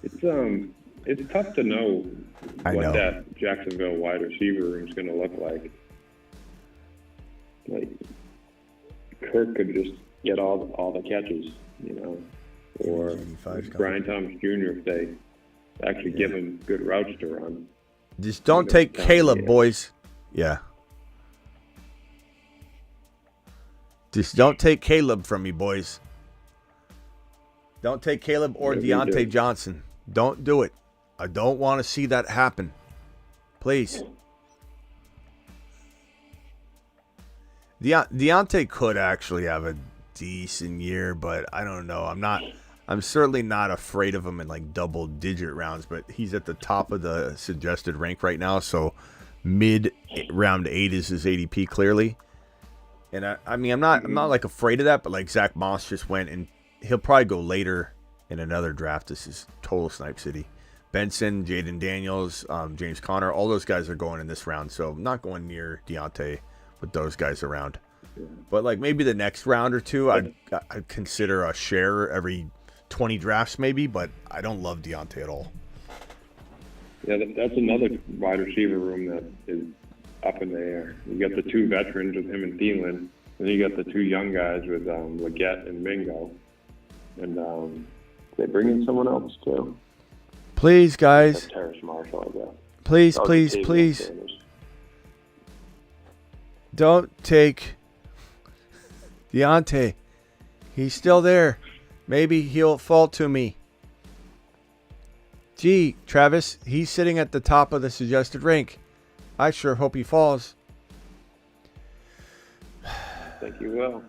It's tough to know what that Jacksonville wide receiver room is going to look like. Like Kirk could just get all the catches, or Brian Thomas Jr. if they actually give him good routes to run. Just don't take Caleb, boys. Yeah. Just don't take Caleb from me, boys. Don't take Caleb or Deontay Johnson. Don't do it. I don't want to see that happen. Please. Deontay could actually have a decent year, but I don't know. I'm certainly not afraid of him in like double-digit rounds, but he's at the top of the suggested rank right now, so mid round 8 is his ADP clearly. And I'm not like afraid of that, but like Zach Moss just went, and he'll probably go later in another draft. This is total snipe city. Benson, Jaden Daniels, James Conner, all those guys are going in this round, so I'm not going near Deontay with those guys around. But like maybe the next round or two, I'd consider a share every 20 drafts maybe, but I don't love Deontay at all. Yeah, that's another wide receiver room that is up in the air. You got the 2 veterans with him and Thielen, and then you got the 2 young guys with Leggett and Mingo. And they bring in someone else too. Please, guys. Terrace Marshall, I guess. Please. Don't take Deontay. He's still there. Maybe he'll fall to me. Gee, Travis, he's sitting at the top of the suggested rank. I sure hope he falls. I think he will.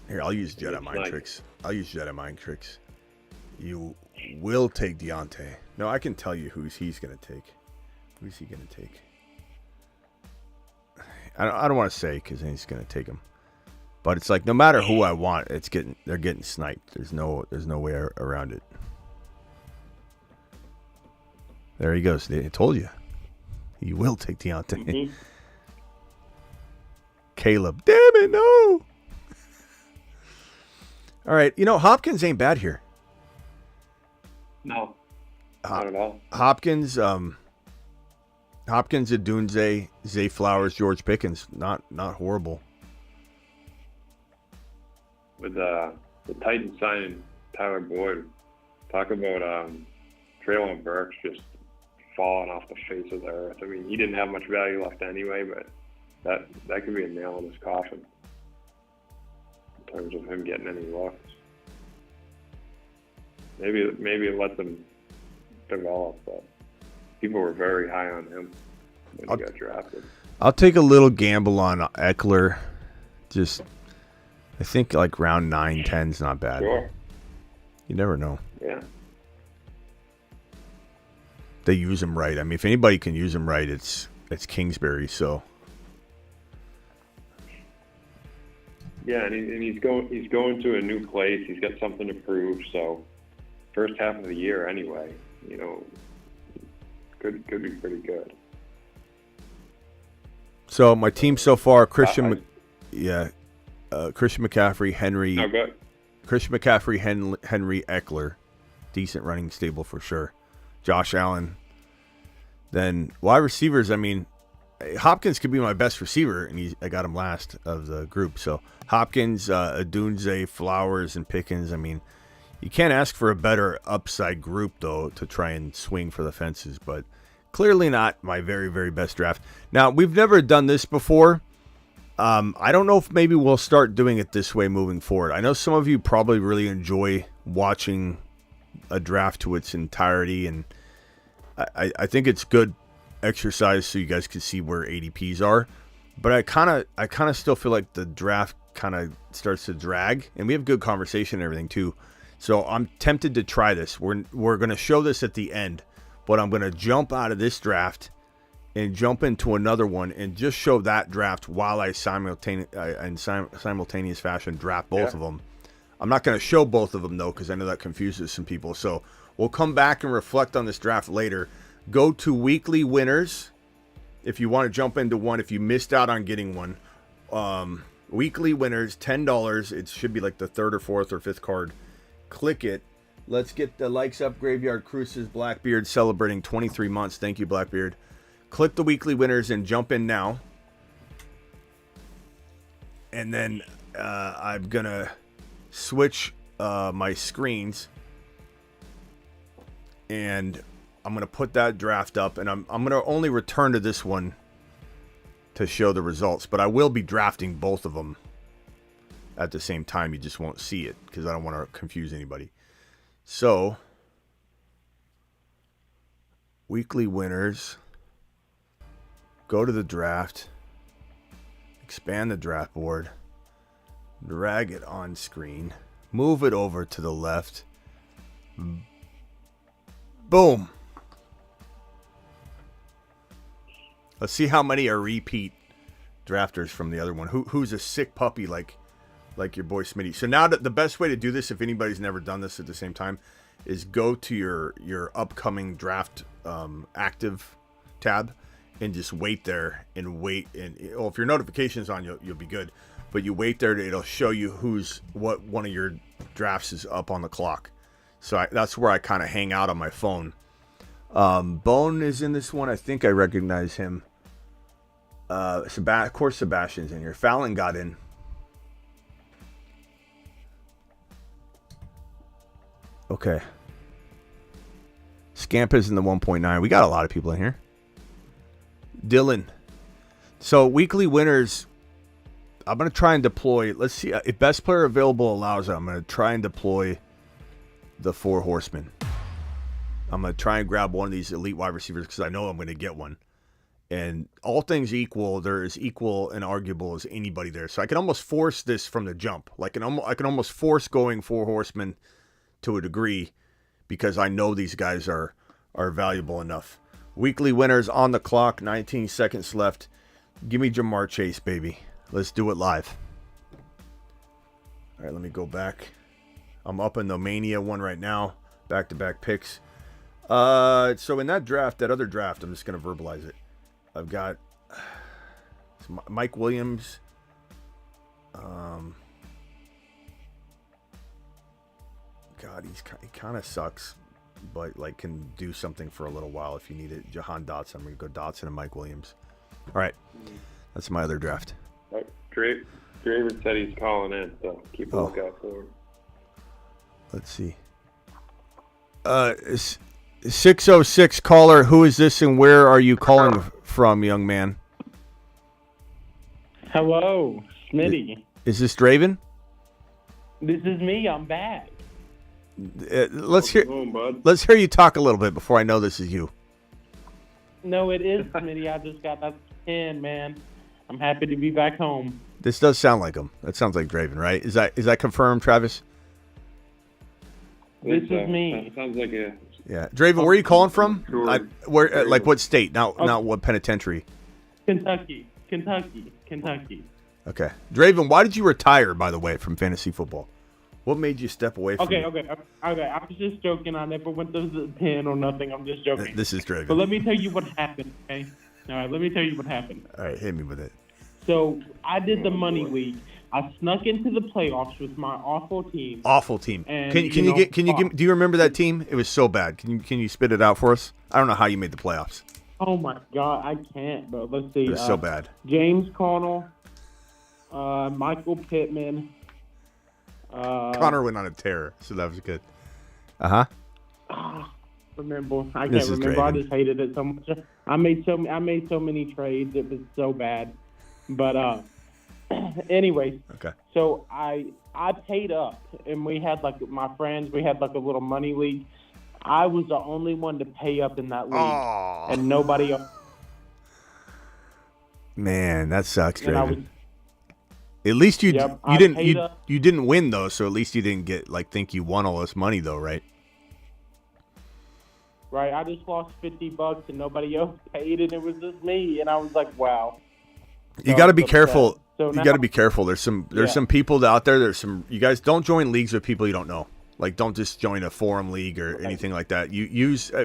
Here, I'll use Jedi Mind Tricks. You will take Deontay. No, I can tell you he's going to take. Who's he going to take? I don't want to say because he's going to take him. But it's like no matter who I want, they're getting sniped. There's no way around it. There he goes. I told you. He will take Deontay. Mm-hmm. Caleb. Damn it, no. All right. Hopkins ain't bad here. No. Not at all. Hopkins, Adunze, Zay Flowers, George Pickens. Not horrible. With the Titans signing Tyler Boyd, talk about Treylon Burks just falling off the face of the earth. I mean, he didn't have much value left anyway, but that could be a nail in his coffin in terms of him getting any looks. Maybe it lets him develop, but people were very high on him when he got drafted. I'll take a little gamble on Eckler. I think like round 9, 10 is not bad. Sure. You never know. Yeah. They use him right. I mean, if anybody can use him right, it's Kingsbury. So. Yeah, and he's going to a new place. He's got something to prove. So, first half of the year anyway, could be pretty good. So my team so far: Christian McCaffrey, Henry. No, good. Christian McCaffrey, Henry Eckler, decent running stable for sure. Josh Allen. Then wide receivers. I mean, Hopkins could be my best receiver, and I got him last of the group. So Hopkins, Adunze, Flowers, and Pickens. I mean, you can't ask for a better upside group though to try and swing for the fences, but clearly not my very, very best draft. Now we've never done this before. I don't know if maybe we'll start doing it this way moving forward. I know some of you probably really enjoy watching a draft to its entirety, and I think it's good exercise so you guys can see where ADPs are. But I kind of still feel like the draft kind of starts to drag, and we have good conversation and everything too. So I'm tempted to try this. We're going to show this at the end, but I'm going to jump out of this draft and jump into another one and just show that draft while I simultaneous fashion draft both of them. I'm not going to show both of them though, because I know that confuses some people. So we'll come back and reflect on this draft later. Go to weekly winners if you want to jump into one. If you missed out on getting one, weekly winners, $10. It should be like the 3rd or 4th or 5th card. Click it. Let's get the likes up. Graveyard Cruises, Blackbeard celebrating 23 months. Thank you, Blackbeard. Click the weekly winners and jump in now. And then I'm going to switch my screens. And I'm going to put that draft up. And I'm going to only return to this one to show the results. But I will be drafting both of them at the same time. You just won't see it because I don't want to confuse anybody. So, weekly winners. Go to the draft. Expand the draft board. Drag it on screen. Move it over to the left. Boom. Let's see how many are repeat drafters from the other one. Who's a sick puppy like your boy Smitty. So now the best way to do this, if anybody's never done this at the same time, is go to your upcoming draft active tab and just wait there and wait. And if your notification's on, you'll be good. But you wait there, it'll show you what one of your drafts is up on the clock. So that's where I kind of hang out on my phone. Bone is in this one. I think I recognize him. Of course, Sebastian's in here. Fallon got in. Okay. Scamp is in the 1.9. We got a lot of people in here. Dylan. So weekly winners. I'm going to try and deploy. Let's see. If best player available allows it, I'm going to try and deploy the 4 horsemen. I'm going to try and grab one of these elite wide receivers because I know I'm going to get one. And all things equal, they're as equal and arguable as anybody there. So I can almost force this from the jump. I can almost force going 4 horsemen to a degree because I know these guys are valuable enough. Weekly winners on the clock, 19 seconds left. Give me Jamar Chase, baby. Let's do it live. All right, let me go back. I'm up in the Mania one right now. Back-to-back picks. So in that other draft, I'm just going to verbalize it. I've got Mike Williams. God, he kind of sucks, but can do something for a little while if you need it. Jahan Dotson. I'm going to go Dotson and Mike Williams. All right. That's my other draft. Draven said he's calling in, so keep a lookout for him. Let's see. 606 caller, who is this and where are you calling from, young man? Hello, Smitty. Is this Draven? This is me. I'm back. Let's hear you talk a little bit before I know this is you. No, it is Smitty. I just got that pin, man. I'm happy to be back home. This does sound like him. That sounds like Draven, right? Is that confirmed, Travis? This is me. Sounds like a... Yeah, Draven, where are you calling from? Sure. What state? Not what penitentiary? Kentucky. Okay, Draven, why did you retire, by the way, from fantasy football? What made you step away from it? Okay. I was just joking. I never went to the pen or nothing. I'm just joking. This is Draven. But let me tell you what happened, okay? All right, let me tell you what happened. All right, hit me with it. So I did the money league. I snuck into the playoffs with my awful team. Awful team. And, do you remember that team? It was so bad. Can you spit it out for us? I don't know how you made the playoffs. Oh my God, I can't, bro. Let's see. It was so bad. James Conner, Michael Pittman. Connor went on a tear, so that was good. I can't remember. I just hated it so much. I made so many trades. It was so bad. But anyway. Okay. So I paid up, and we had my friends. We had a little money league. I was the only one to pay up in that league, and nobody else. Man, that sucks, Draven. At least you didn't win though, so at least you didn't get think you won all this money though, right? Right. I just lost $50 and nobody else paid, and it was just me, and I was like, wow. You got to be careful. You got to be careful. There's some people out there. You guys don't join leagues with people you don't know. Don't just join a forum league or anything like that.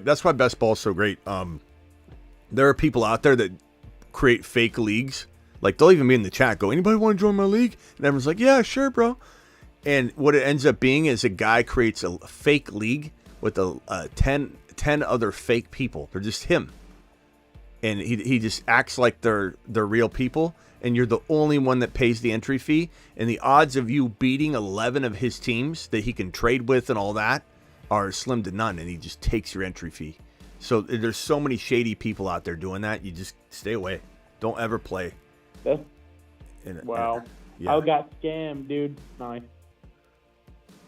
That's why best ball is so great. There are people out there that create fake leagues. They'll even be in the chat, go, anybody want to join my league? And everyone's like, yeah, sure, bro. And what it ends up being is a guy creates a fake league with 10 other fake people. They're just him. And he just acts like they're real people, and you're the only one that pays the entry fee. And the odds of you beating 11 of his teams that he can trade with and all that are slim to none, and he just takes your entry fee. So there's so many shady people out there doing that. You just stay away. Don't ever play. Wow. Yeah. I got scammed, dude. Nice.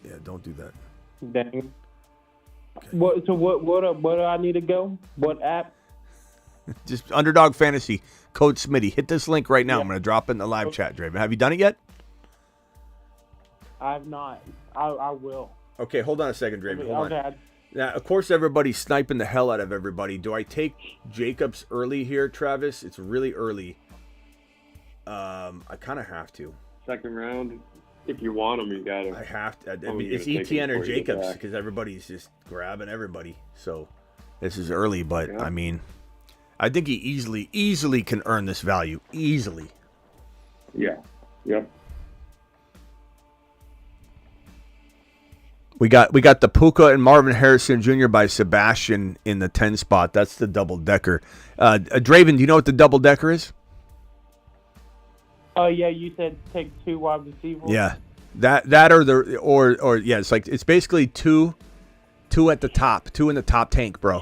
Yeah, don't do that. Dang. What? So what do I need to go? What app? Just Underdog Fantasy, code Smitty. Hit this link right now. Yeah. I'm going to drop it in the live chat, Draven. Have you done it yet? I have not. I will. Okay, hold on a second, Draven. Hold okay. on. Now, of course, everybody's sniping the hell out of everybody. Do I take Jacobs early here, Travis? It's really early. I kind of have to. Second round, if you want him, you got him. I have to. I mean, it's ETN or Jacobs because everybody's just grabbing everybody. So this is early, but I mean, I think he easily can earn this value. Easily. Yeah. Yep. We got the Puka and Marvin Harrison Jr. by Sebastian in the 10 spot. That's the double decker. Draven, do you know what the double decker is? Oh yeah, you said take 2 wide receivers. Yeah, that or yeah, it's basically two at the top, 2 in the top tank, bro.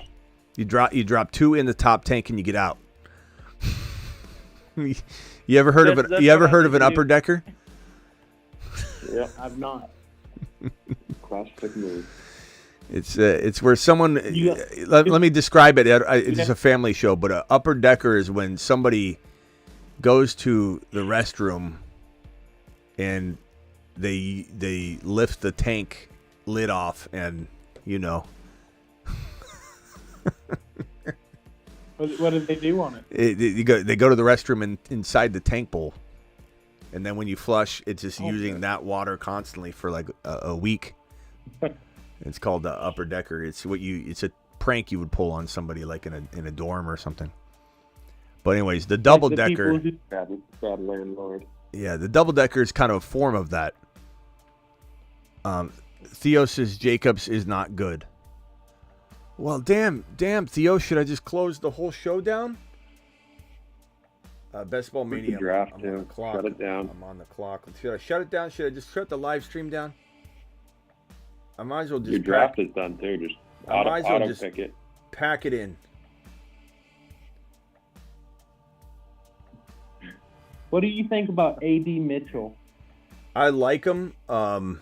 You drop 2 in the top tank and you get out. You ever heard of it? You ever heard of an upper decker? Yeah, I've not. Classic move. It's where someone let me describe it. It's a family show, but an upper decker is when somebody goes to the restroom and they lift the tank lid off and What did they do on it? They go to the restroom inside the tank bowl, and then when you flush, it's just using that water constantly for like a week. It's called the upper decker. It's a prank you would pull on somebody like in a dorm or something. But anyways, the double decker. Bad landlord. Yeah, the double decker is kind of a form of that. Theo says Jacobs is not good. Well, damn, Theo, should I just close the whole show down? Best Ball Mania. Draft I'm on the clock. Shut it down. I'm on the clock. Should I shut it down? Should I just shut the live stream down? I might as well just. Your draft is done too. Just auto pick it. Pack it in. What do you think about A.D. Mitchell? I like him. Hold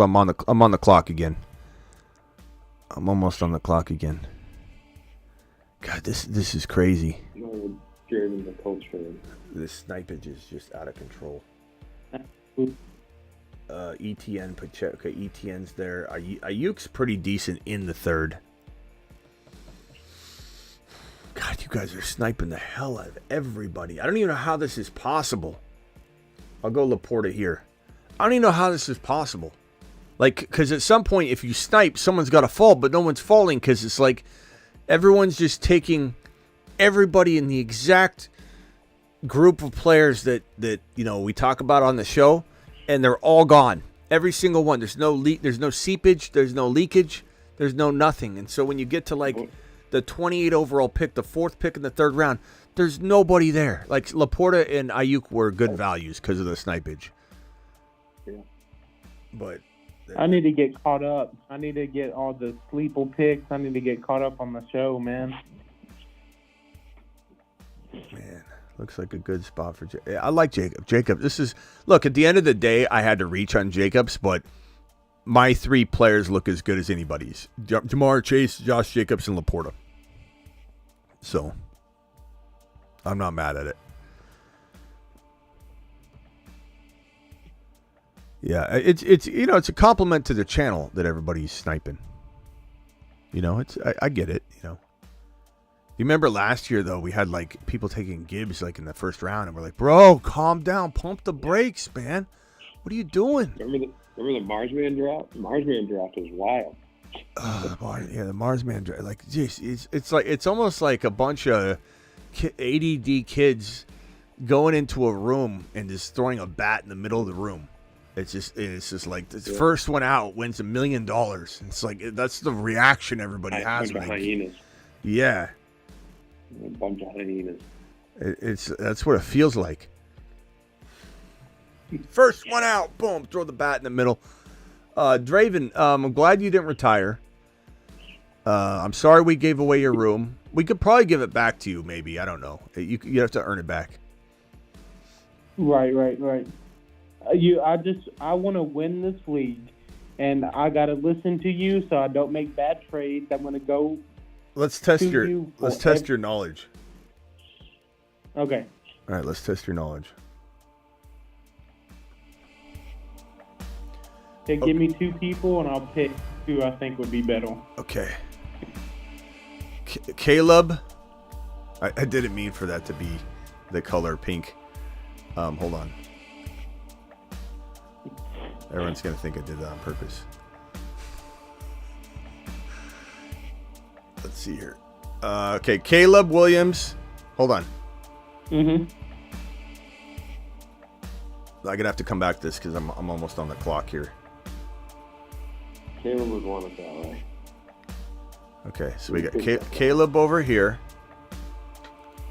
on, I'm on the clock again. I'm almost on the clock again. God, this is crazy. No, Draven's a Colts fan. This snipage is just out of control. ETN Pacheco. Okay, ETN's there. Ayuk's pretty decent in the third. God, you guys are sniping the hell out of everybody. I don't even know how this is possible. I'll go Laporta here. I don't even know how this is possible. Like, because at some point, if you snipe, someone's got to fall, but no one's falling because it's like everyone's just taking everybody in the exact group of players that we talk about on the show, and they're all gone. Every single one. There's no seepage. There's no leakage. There's no nothing. And so when you get to like the 28 overall pick, the 4th pick in the 3rd round, there's nobody there. Like Laporta and Ayuk were good values because of the snipage. Yeah. But I need to get caught up. I need to get all the sleeper picks. I need to get caught up on the show, man. Man, looks like a good spot for I like Jacob. Jacob, look, at the end of the day, I had to reach on Jacobs, but my 3 players look as good as anybody's. Jamar Chase, Josh Jacobs, and Laporta. So, I'm not mad at it. Yeah, it's it's a compliment to the channel that everybody's sniping. I get it. You remember last year though, we had like people taking Gibbs like in the 1st round, and we're like, bro, calm down, pump the brakes, man. What are you doing? Remember the Marsman draft? Marsman draft was wild. Yeah, the Marsman draft. Like, geez, it's almost like a bunch of ADD kids going into a room and just throwing a bat in the middle of the room. It's just like the first one out wins $1 million. It's like that's the reaction everybody has. A bunch of hyenas. Yeah. A bunch of hyenas. That's what it feels like. First one out, boom, throw the bat in the middle. Draven, I'm glad you didn't retire. I'm sorry we gave away your room. We could probably give it back to you, maybe. I don't know. You have to earn it back. Right. I want to win this league, and I gotta listen to you so I don't make bad trades. I'm gonna go. Let's test your knowledge. Okay. All right, let's test your knowledge. Okay, give me 2 people, and I'll pick who I think would be better. Okay. Caleb. I didn't mean for that to be the color pink. Hold on. Everyone's going to think I did that on purpose. Let's see here. Okay, Caleb Williams. Hold on. Mm-hmm. I'm going to have to come back to this because I'm almost on the clock here. Caleb would want it that way. Okay, so we got Caleb over here.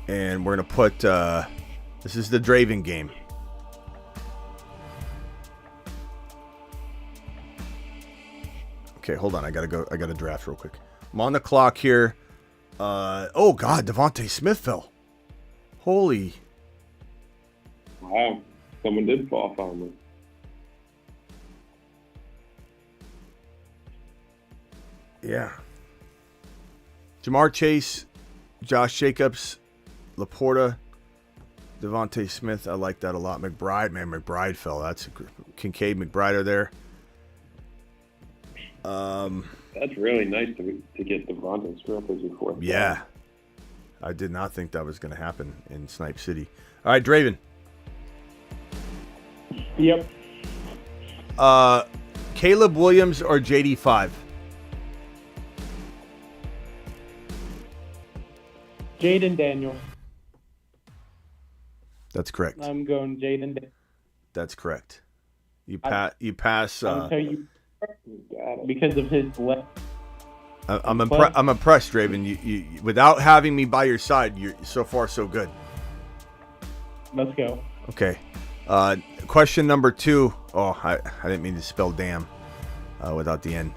And we're going to put... this is the Draven game. Okay, hold on. I got to draft real quick. I'm on the clock here. Oh, God. Devontae Smith fell. Holy... Wow. Someone did fall finally. Yeah. Jamar Chase, Josh Jacobs, Laporta, Devontae Smith. I like that a lot. McBride fell. That's Kincaid, McBride are there. That's really nice to get Devontae Smith as your 4th. Yeah. I did not think that was going to happen in Snipe City. All right, Draven. Yep. Caleb Williams or JD5? Jaden Daniels. That's correct. I'm going Jaden Daniels. That's correct. You pass. I'll tell you because of his left. I'm impressed, Draven. You without having me by your side, you're so far so good. Let's go. Okay. Question number 2. Oh, I didn't mean to spell damn without the N.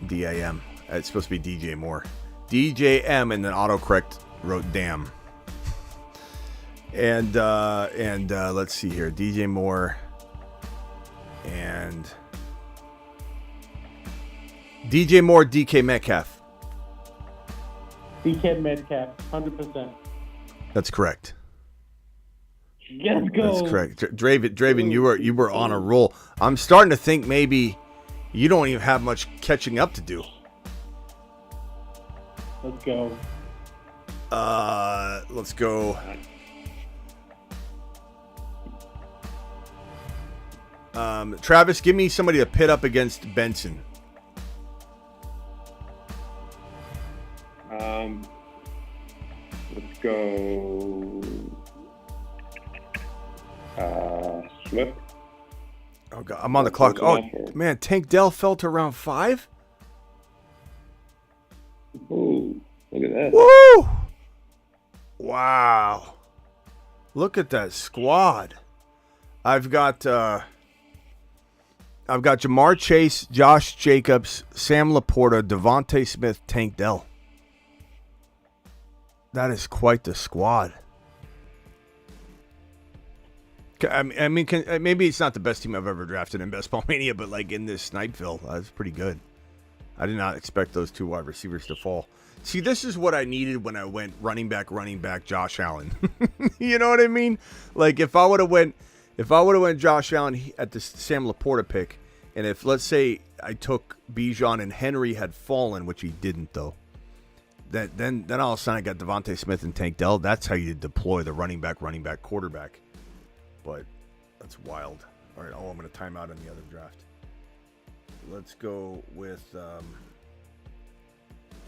D-A-M. It's supposed to be DJ Moore. DJM, and then autocorrect wrote damn. And let's see here. DJ Moore and DJ Moore, DK Metcalf. DK Metcalf, 100%. That's correct. Let's go. That's correct. Draven, you were on a roll. I'm starting to think maybe you don't even have much catching up to do. Let's go. Let's go. Travis, give me somebody to pit up against Benson. Let's go. Smith. Oh God, I'm on the clock. Oh man, Tank Dell fell to round 5. Ooh, look at that. Woo! Wow. Look at that squad. I've got Jamar Chase, Josh Jacobs, Sam Laporta, Devontae Smith, Tank Dell. That is quite the squad. I mean, maybe it's not the best team I've ever drafted in Best Ball Mania, but like in this Snipeville, that's pretty good. I did not expect those 2 wide receivers to fall. See, this is what I needed when I went running back, Josh Allen. You know what I mean? Like if I would have went Josh Allen at the Sam Laporta pick, and if let's say I took Bijan and Henry had fallen, which he didn't though, then all of a sudden I got Devontae Smith and Tank Dell. That's how you deploy the running back, quarterback. But that's wild. All right, I'm going to time out on the other draft. Let's go with.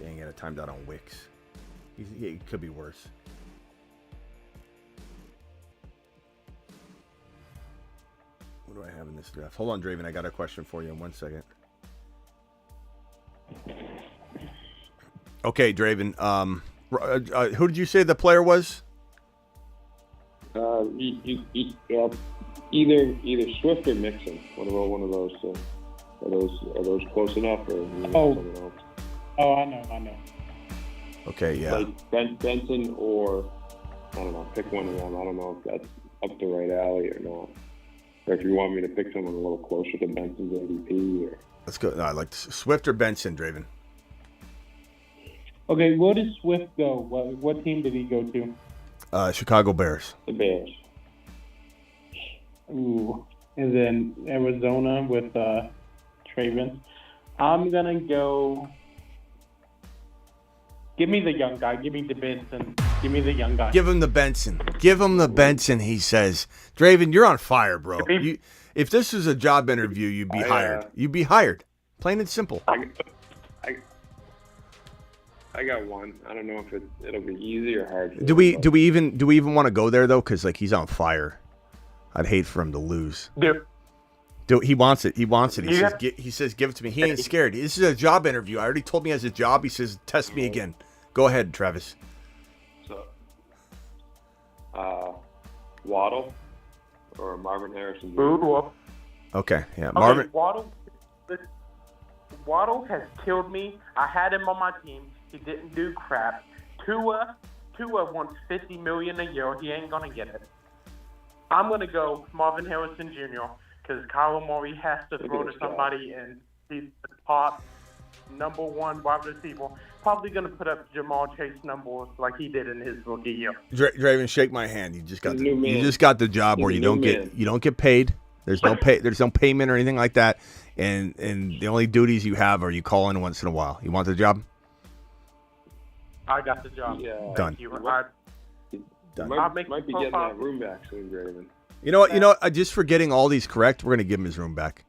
Dang it, I timed out on Wicks. He could be worse. What do I have in this draft? Hold on, Draven. I got a question for you in 1 second. Okay, Draven. Who did you say the player was? Either Swift or Mixon. One of those two. Are those close enough, or someone else? Oh, I know. Okay, yeah. Like Benson or I don't know. Pick one of them. I don't know if that's up the right alley or not. Or if you want me to pick someone a little closer to Benson's ADP, or Let's go. No, I like Swift or Benson, Draven. Okay, where does Swift go? What team did he go to? Chicago Bears. the Bears. Ooh. And then Arizona with Draven. I'm going to go... Give me the young guy. Give me the Benson. Give me the young guy. Give him the Benson. Give him the Benson, he says. Draven, you're on fire, bro. If this was a job interview, you'd be hired. You'd be hired. Plain and simple. I got one. I don't know if it'll be easy or hard. Do we even want to go there though? Because like he's on fire. I'd hate for him to lose. He wants it. He wants it. He says, give it to me. He ain't scared. This is a job interview. I already told me he has a job. He says, test me again. Go ahead, Travis. So, Waddle or Marvin Harrison Jr. Okay, yeah, Okay, Marvin. Waddle has killed me. I had him on my team. He didn't do crap. Tua wants $50 million a year. He ain't gonna get it. I'm gonna go Marvin Harrison Jr. because Kyler Murray has to throw to somebody, and he's the top #1 wide receiver. Probably gonna put up Jamal Chase numbers like he did in his rookie year. Draven, shake my hand. You just got the job where you don't get paid. There's no payment or anything like that, and the only duties you have are you call in once in a while. You want the job? I got the job. Yeah. Done. Done. Might be getting that room back soon, Draven. You know what? Just for getting all these correct, we're gonna give him his room back.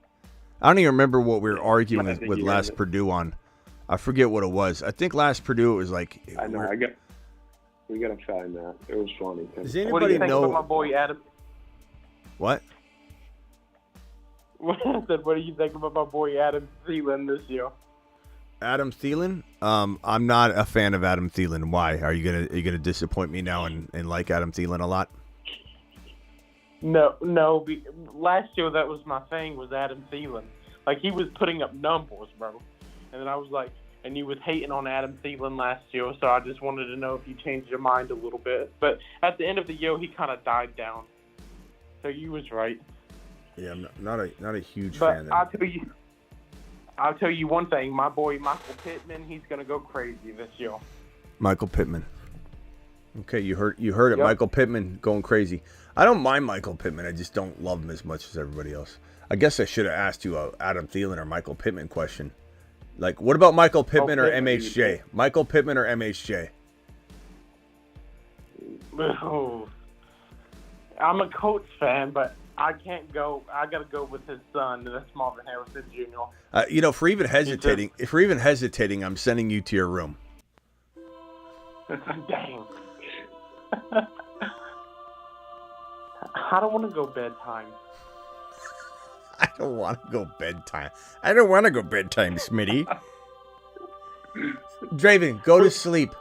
I don't even remember what we were arguing with last Purdue on. I forget what it was. I think last Purdue it was like. I know. We gotta find that. It was funny. Does anybody what do you think know about my boy Adam? What? I said, what do you think about my boy Adam Thielen this year? Adam Thielen? I'm not a fan of Adam Thielen. Why? Are you gonna disappoint me now and like Adam Thielen a lot? No. Last year that was my thing was Adam Thielen. Like he was putting up numbers, bro. And then I was like, and you was hating on Adam Thielen last year, so I just wanted to know if you changed your mind a little bit. But at the end of the year, he kind of died down. So you was right. Yeah, I'm not a huge fan. But I'll tell you one thing. My boy Michael Pittman, he's gonna go crazy this year. Michael Pittman. Okay, you heard it. Yep. Michael Pittman going crazy. I don't mind Michael Pittman. I just don't love him as much as everybody else. I guess I should have asked you a Adam Thielen or Michael Pittman question. Like, what about Michael Pittman or MHJ? Michael Pittman or MHJ? Oh, I'm a Colts fan, but I can't go. I got to go with his son. That's Marvin Harrison Jr. For even hesitating, I'm sending you to your room. Dang. I don't want to go bedtime. I don't want to go bedtime. I don't want to go bedtime, Smitty. Draven, go to sleep.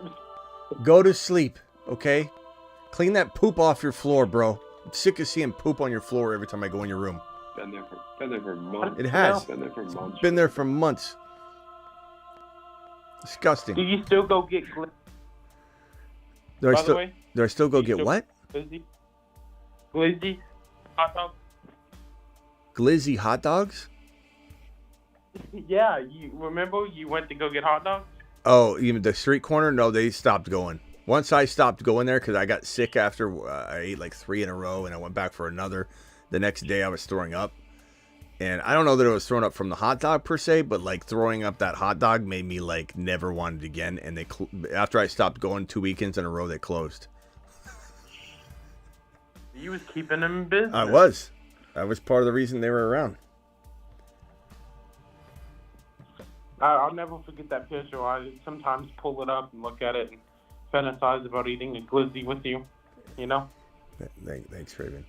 Go to sleep, okay? Clean that poop off your floor, bro. I'm sick of seeing poop on your floor every time I go in your room. Been there for months. It has. Been there for months. It's been there for months. Disgusting. Do you still go get Glizzy? Do I still go get what? Glizzy hot dog. Glizzy hot dogs? Yeah, you remember you went to go get hot dogs? Oh, even the street corner? No, they stopped going. Once I stopped going there because I got sick after I ate like 3 in a row and I went back for another. The next day I was throwing up. And I don't know that it was throwing up from the hot dog per se, but like throwing up that hot dog made me like never want it again. And after I stopped going 2 weekends in a row, they closed. You was keeping them in business. I was. That was part of the reason they were around. I'll never forget that picture. I sometimes pull it up and look at it and fantasize about eating a glizzy with you. You know? Thanks, Raven.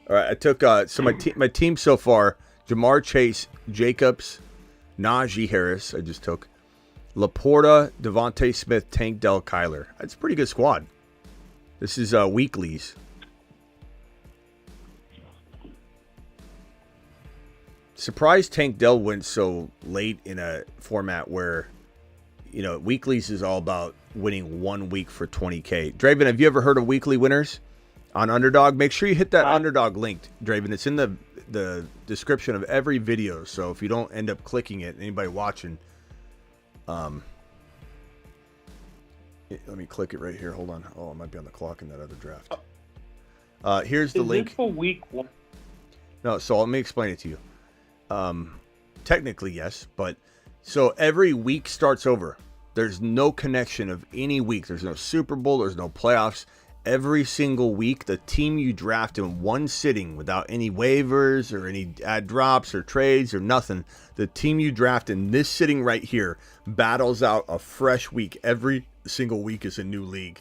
All right, I took my team so far: Jamar Chase, Jacobs, Najee Harris. I just took Laporta, Devontae Smith, Tank Dell, Kyler. That's a pretty good squad. This is weeklies. Surprised Tank Dell went so late in a format where, weeklies is all about winning 1 week for $20K. Draven, have you ever heard of weekly winners on Underdog? Make sure you hit that Underdog link, Draven. It's in the the description of every video. So if you don't end up clicking it, anybody watching, let me click it right here. Hold on. Oh, it might be on the clock in that other draft. Here's the link. Is this for week 1? No, so let me explain it to you. Technically, yes, but so every week starts over. There's no connection of any week. There's no Super Bowl. There's no playoffs. Every single week, the team you draft in one sitting without any waivers or any ad drops or trades or nothing, the team you draft in this sitting right here battles out a fresh week. Every single week is a new league.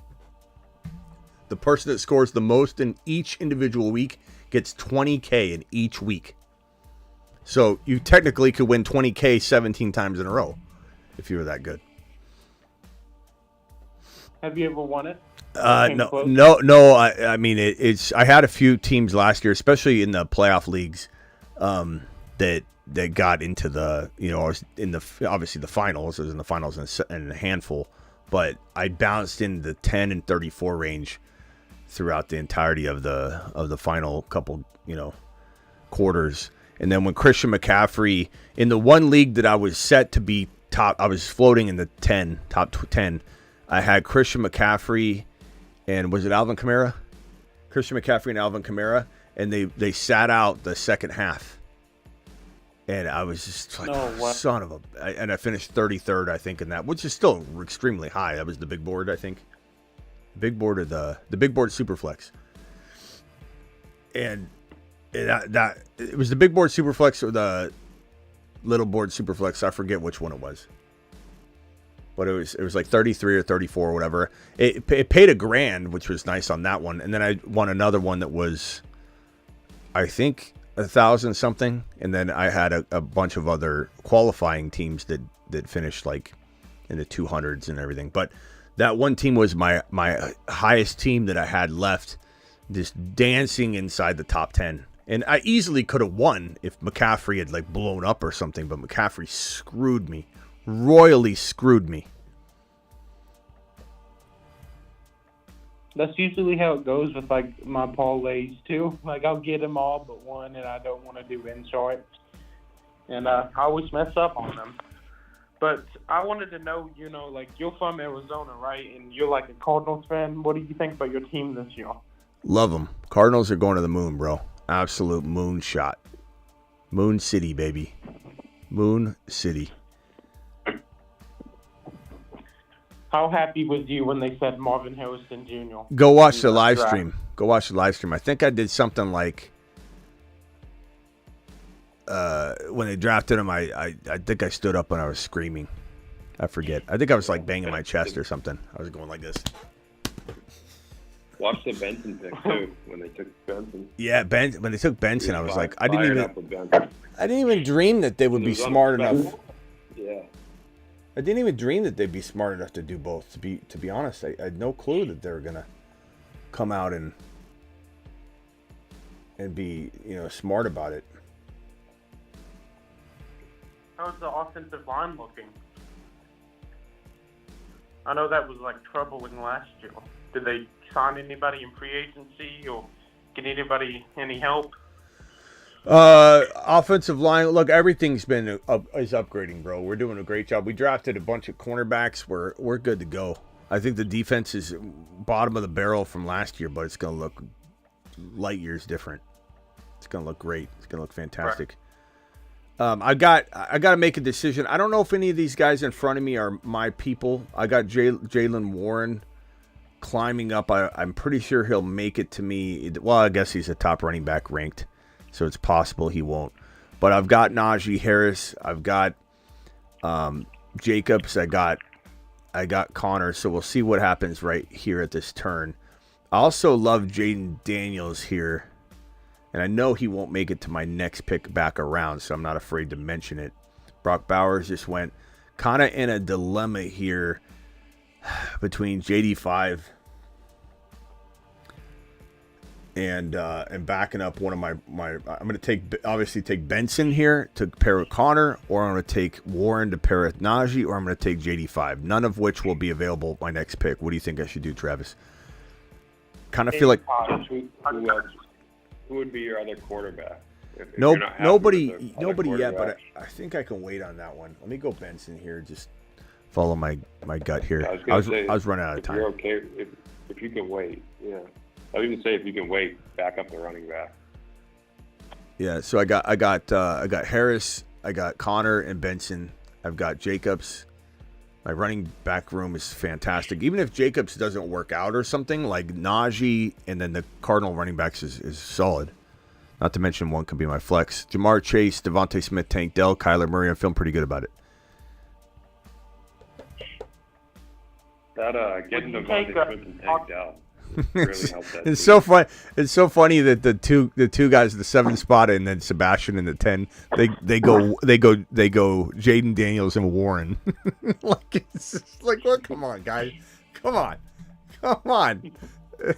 The person that scores the most in each individual week gets $20K in each week. So you technically could win $20K 17 times in a row if you were that good. Have you ever won it? No. I mean, it's. I had a few teams last year, especially in the playoff leagues, that got into the. I was in the obviously the finals. I was in the finals and a handful, but I bounced in the 10 and 34 range throughout the entirety of the final couple quarters. And then when Christian McCaffrey in the one league that I was set to be top, I was floating in the top 10. I had Christian McCaffrey. And was it Alvin Kamara? Christian McCaffrey and Alvin Kamara. And they sat out the second half. And I was just like, son of a... And I finished 33rd, I think, in that, which is still extremely high. That was the big board, I think. Big board of the big board Superflex. And it was the big board Superflex or the little board Superflex. I forget which one it was. But it was like 33 or 34 or whatever. It paid $1,000, which was nice on that one. And then I won another one that was, I think, 1,000 something. And then I had a bunch of other qualifying teams that finished like in the 200s and everything. But that one team was my highest team that I had left, just dancing inside the top 10. And I easily could have won if McCaffrey had like blown up or something. But McCaffrey screwed me. Royally screwed me. That's usually how it goes with like my parlays too. Like I'll get them all but one, and I don't want to do insights, and I always mess up on them. But I wanted to know, like you're from Arizona, right? And you're like a Cardinals fan. What do you think about your team this year? Love them. Cardinals are going to the moon, bro. Absolute moon shot. Moon City, baby. Moon City. How happy was you when they said Marvin Harrison Jr.? Go watch the live stream. Go watch the live stream. I think I did something like when they drafted him. I think I stood up when I was screaming. I forget. I think I was like banging my chest or something. I was going like this. Watch the Benson pick too when they took Benson. Yeah, when they took Benson, I was like, I didn't even dream that they would be smart enough. Yeah. I didn't even dream that they'd be smart enough to do both. To be honest, I had no clue that they were gonna come out and be smart about it. How's the offensive line looking? I know that was like troubling last year. Did they sign anybody in free agency or get anybody any help? Offensive line, look, everything's been is upgrading, bro. We're doing a great job. We drafted a bunch of cornerbacks. We're good to go. I think the defense is bottom of the barrel from last year, but it's gonna look light years different. It's gonna look great. It's gonna look fantastic. Right. I got to make a decision. I don't know if any of these guys in front of me are my people. I got Jaylen Warren climbing up. I'm pretty sure he'll make it to me. Well, I guess he's a top running back ranked. So it's possible he won't. But I've got Najee Harris. I've got Jacobs. I got Connor. So we'll see what happens right here at this turn. I also love Jaden Daniels here. And I know he won't make it to my next pick back around, so I'm not afraid to mention it. Brock Bowers just went kind of in a dilemma here between JD5 and backing up one of my I'm going to take Benson here to pair with Connor, or I'm going to take Warren to pair with Najee, or I'm going to take JD5. None of which will be available at my next pick. What do you think I should do, Travis? Kind of feel like who would be your other quarterback? If No, you're not happy nobody with the other yet, but quarterbacks. I think I can wait on that one. Let me go Benson here. Just follow my gut here. I was I gonna was, say, I was running out of if time. you're okay, if you can wait, yeah. I was even say if you can wait, back up the running back. Yeah, so I got Harris, I got Connor and Benson. I've got Jacobs. My running back room is fantastic. Even if Jacobs doesn't work out or something, like Najee and then the Cardinal running backs is solid. Not to mention one could be my flex. Jamar Chase, Devontae Smith, Tank Dell, Kyler Murray. I'm feeling pretty good about it. That getting Devontae Smith and Tank Dell really helped that. It's so fun. It's so funny that the two guys, the 7 spot and then Sebastian in the 10, they go Jaden Daniels and Warren. Like it's just like, what? Come on, guys, come on.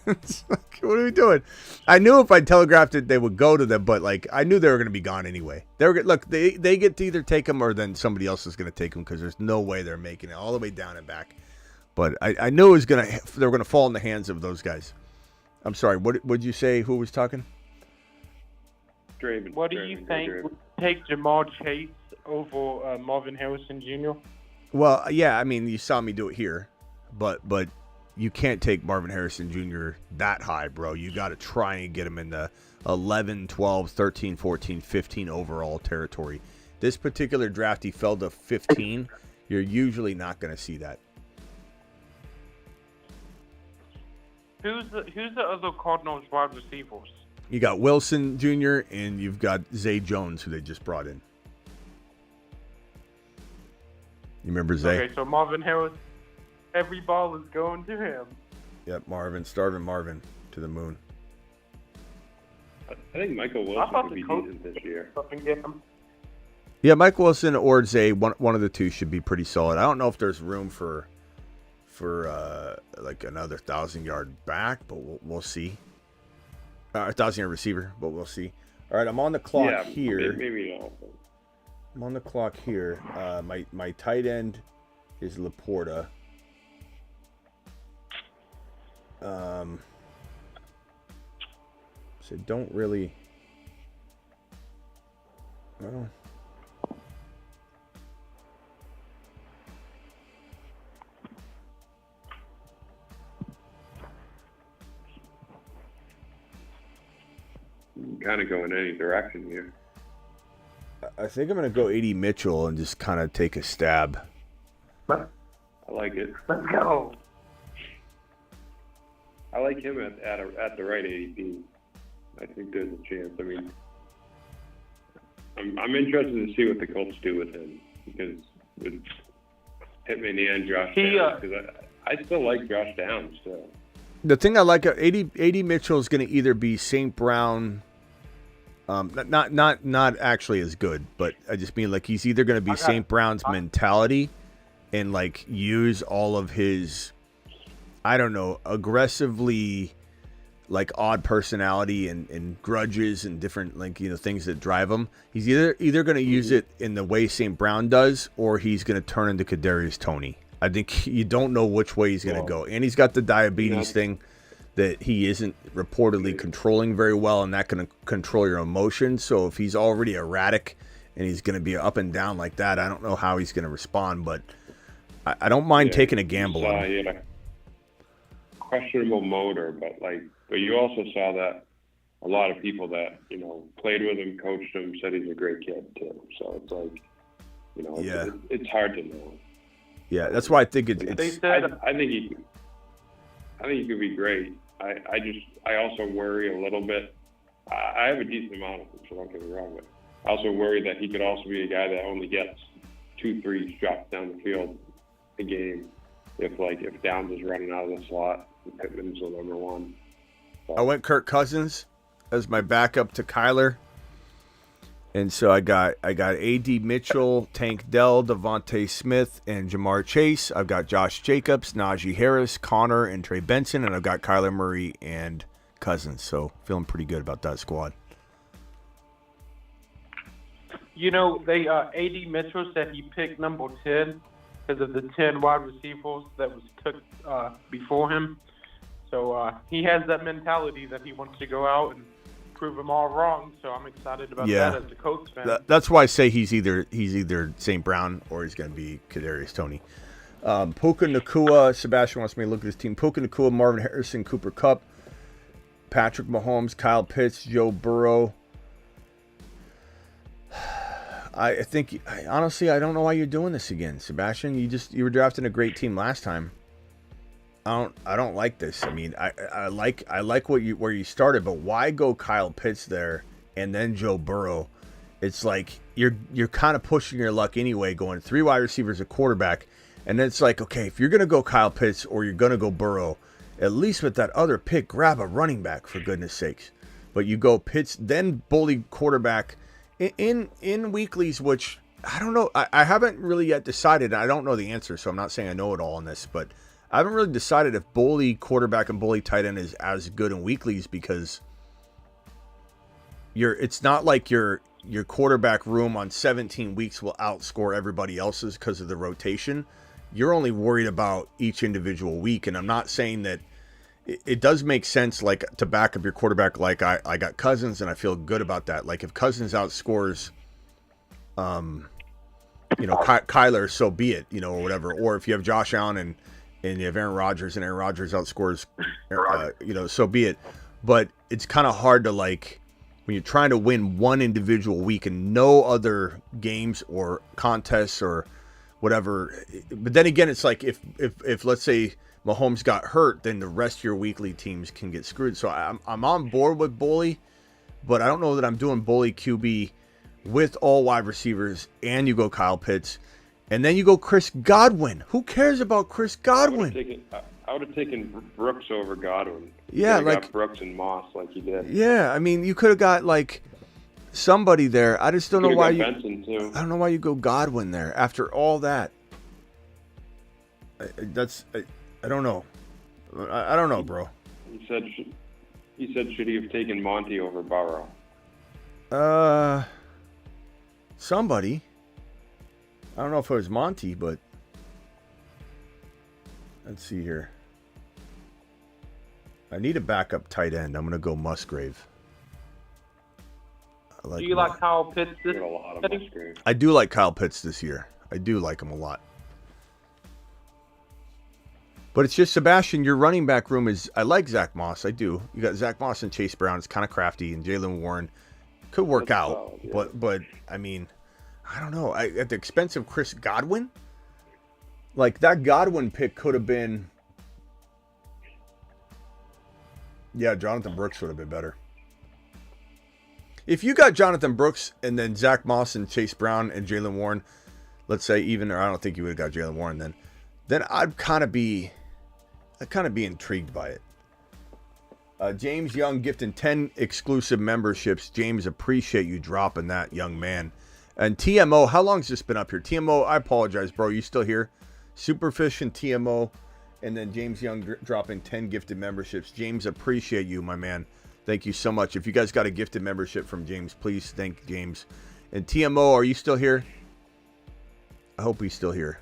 It's like, what are we doing? I knew if I telegraphed it, they would go to them, but like I knew they were going to be gone anyway. They get to either take them or then somebody else is going to take them because there's no way they're making it all the way down and back. But I knew they were gonna fall in the hands of those guys. I'm sorry. What would you say? Who was talking? Draven. What do you think would take Jamar Chase over Marvin Harrison Jr.? Well, yeah. I mean, you saw me do it here, but you can't take Marvin Harrison Jr. that high, bro. You got to try and get him in the 11, 12, 13, 14, 15 overall territory. This particular draft, he fell to 15. You're usually not going to see that. Who's the other Cardinals wide receivers? You got Wilson Jr. and you've got Zay Jones, who they just brought in. You remember Zay? Okay, so Marvin Harris, every ball is going to him. Yep, Starvin Marvin to the moon. I think Michael Wilson could be decent this year. Yeah, Mike Wilson or Zay, one of the two should be pretty solid. I don't know if there's room for like another 1,000-yard back, but we'll see. 1,000-yard receiver, but we'll see. All right, I'm on the clock here. Maybe not. I'm on the clock here. My tight end is Laporta. So don't really. Well, Kind of go in any direction here. I think I'm going to go A.D. Mitchell and just kind of take a stab. I like it. Let's go. I like him at the right ADP. I think there's a chance. I mean, I'm interested to see what the Colts do with him because with Pittman and Josh Downs, because I still like Josh Downs still. The thing I like, A.D. Mitchell is going to either be St. Brown, not actually as good, but I just mean like he's either going to be St. Brown's mentality and like use all of his, I don't know, aggressively like odd personality and grudges and different like things that drive him. He's either going to use it in the way St. Brown does, or he's going to turn into Kadarius Toney. I think you don't know which way he's going to go. And he's got the diabetes thing that he isn't reportedly controlling very well, and that can control your emotions. So if he's already erratic and he's going to be up and down like that, I don't know how he's going to respond, but I don't mind taking a gamble on him. He had a questionable motor, but you also saw that a lot of people that, played with him, coached him, said he's a great kid too. So it's like, it's hard to know. Yeah, that's why I think it's. I think he could be great. I also worry a little bit. I have a decent amount of him, so don't get me wrong, but I also worry that he could also be a guy that only gets 2-3 shots down the field a game. If Downs is running out of the slot, Pittman's the number one. So. I went Kirk Cousins as my backup to Kyler. And so I got A.D. Mitchell, Tank Dell, Devontae Smith, and Jamar Chase. I've got Josh Jacobs, Najee Harris, Connor, and Trey Benson. And I've got Kyler Murray and Cousins. So feeling pretty good about that squad. They A.D. Mitchell said he picked number 10 because of the 10 wide receivers that was took before him. So he has that mentality that he wants to go out and prove them all wrong. So I'm excited about that as a Colts fan. That's why I say he's either St. Brown or he's going to be Kadarius Toney. Puka Nacua, Sebastian wants me to look at his team. Puka Nacua, Marvin Harrison, Cooper Kupp, Patrick Mahomes, Kyle Pitts, Joe Burrow. I think honestly, I don't know why you're doing this again, Sebastian. You were drafting a great team last time. I don't like this. I mean, I like where you started, but why go Kyle Pitts there and then Joe Burrow? It's like you're kind of pushing your luck anyway, going 3 wide receivers, a quarterback, and then it's like, okay, if you're gonna go Kyle Pitts or you're gonna go Burrow, at least with that other pick, grab a running back for goodness sakes. But you go Pitts, then bully quarterback in weeklies, which I don't know. I haven't really yet decided. I don't know the answer, so I'm not saying I know it all on this, but I haven't really decided if bully quarterback and bully tight end is as good in weeklies, because it's not like your quarterback room on 17 weeks will outscore everybody else's because of the rotation. You're only worried about each individual week, and I'm not saying that it does make sense, like, to back up your quarterback. Like I got Cousins, and I feel good about that. Like, if Cousins outscores, Kyler, so be it, or whatever. Or if you have Josh Allen and you have Aaron Rodgers, and Aaron Rodgers outscores, so be it. But it's kind of hard to, like, when you're trying to win one individual week and no other games or contests or whatever. But then again, it's like if let's say Mahomes got hurt, then the rest of your weekly teams can get screwed. So I'm on board with bully, but I don't know that I'm doing bully QB with all wide receivers, and you go Kyle Pitts, and then you go Chris Godwin. Who cares about Chris Godwin? I would have taken Brooks over Godwin. Yeah, like got Brooks and Moss, like you did. Yeah, I mean, you could have got like somebody there. I just don't know why you. Benson too. I don't know why you go Godwin there after all that. I don't know. I don't know, bro. He said, should he have taken Monty over Burrow? Somebody. I don't know if it was Monty, but let's see here. I need a backup tight end. I'm going to go Musgrave. Do you like Kyle Pitts this year? I do like Kyle Pitts this year. I do like him a lot. But it's just, Sebastian, your running back room is, I like Zach Moss. I do. You got Zach Moss and Chase Brown. It's kind of crafty, and Jalen Warren could work out. Solid, yeah. But I mean, I don't know. At the expense of Chris Godwin? Like, that Godwin pick could have been, yeah, Jonathan Brooks would have been better. If you got Jonathan Brooks and then Zach Moss and Chase Brown and Jalen Warren, let's say even, or I don't think you would have got Jalen Warren then I'd kind of be intrigued by it. James Young gifting 10 exclusive memberships. James, appreciate you dropping that, young man. And TMO, how long's this been up here? TMO, I apologize, bro. You still here? Superfish and TMO. And then James Young dropping 10 gifted memberships. James, appreciate you, my man. Thank you so much. If you guys got a gifted membership from James, please thank James. And TMO, are you still here? I hope he's still here.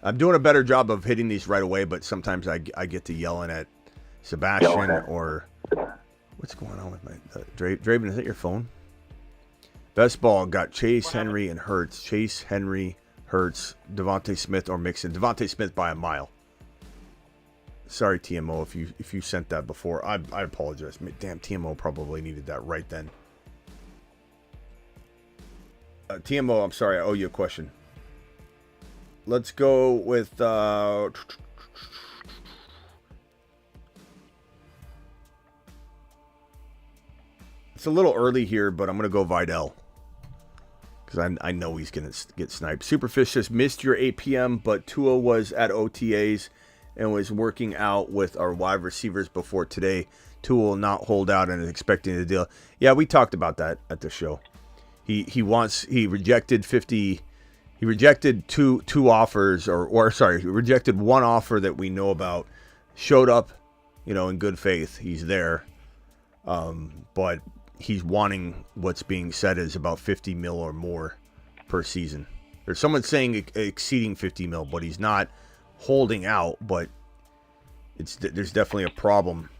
I'm doing a better job of hitting these right away, but sometimes I get to yelling at Sebastian or what's going on with my Draven? Is that your phone? Best ball got Chase, Henry, and Hurts. Chase, Henry, Hurts, Devontae Smith, or Mixon. Devontae Smith by a mile. Sorry, TMO, if you sent that before. I apologize. Damn, TMO probably needed that right then. TMO, I'm sorry, I owe you a question. Let's go with it's a little early here, but I'm going to go Vidal because I know he's going to get sniped. Superfish says, missed your 8 p.m., but Tua was at OTAs and was working out with our wide receivers before today. Tua will not hold out and is expecting the deal. Yeah, we talked about that at the show. He rejected 50. He rejected two offers, he rejected one offer that we know about. Showed up, in good faith. He's there, but he's wanting what's being said is about 50 mil or more per season. There's someone saying exceeding 50 mil, but he's not holding out. But there's definitely a problem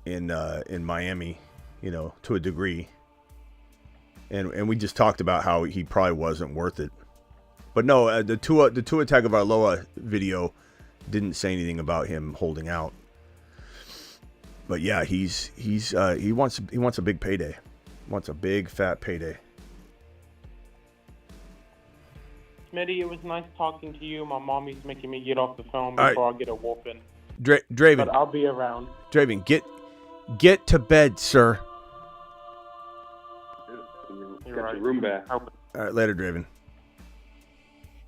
in Miami, to a degree. And we just talked about how he probably wasn't worth it. But no, the Tua Tagovailoa video didn't say anything about him holding out. But yeah, he wants a big payday. Wants a big fat payday. Smitty, it was nice talking to you. My mommy's making me get off the phone before I get a whooping. Draven, But I'll be around. Draven, get to bed, sir. Got your room back. All right, later, Draven.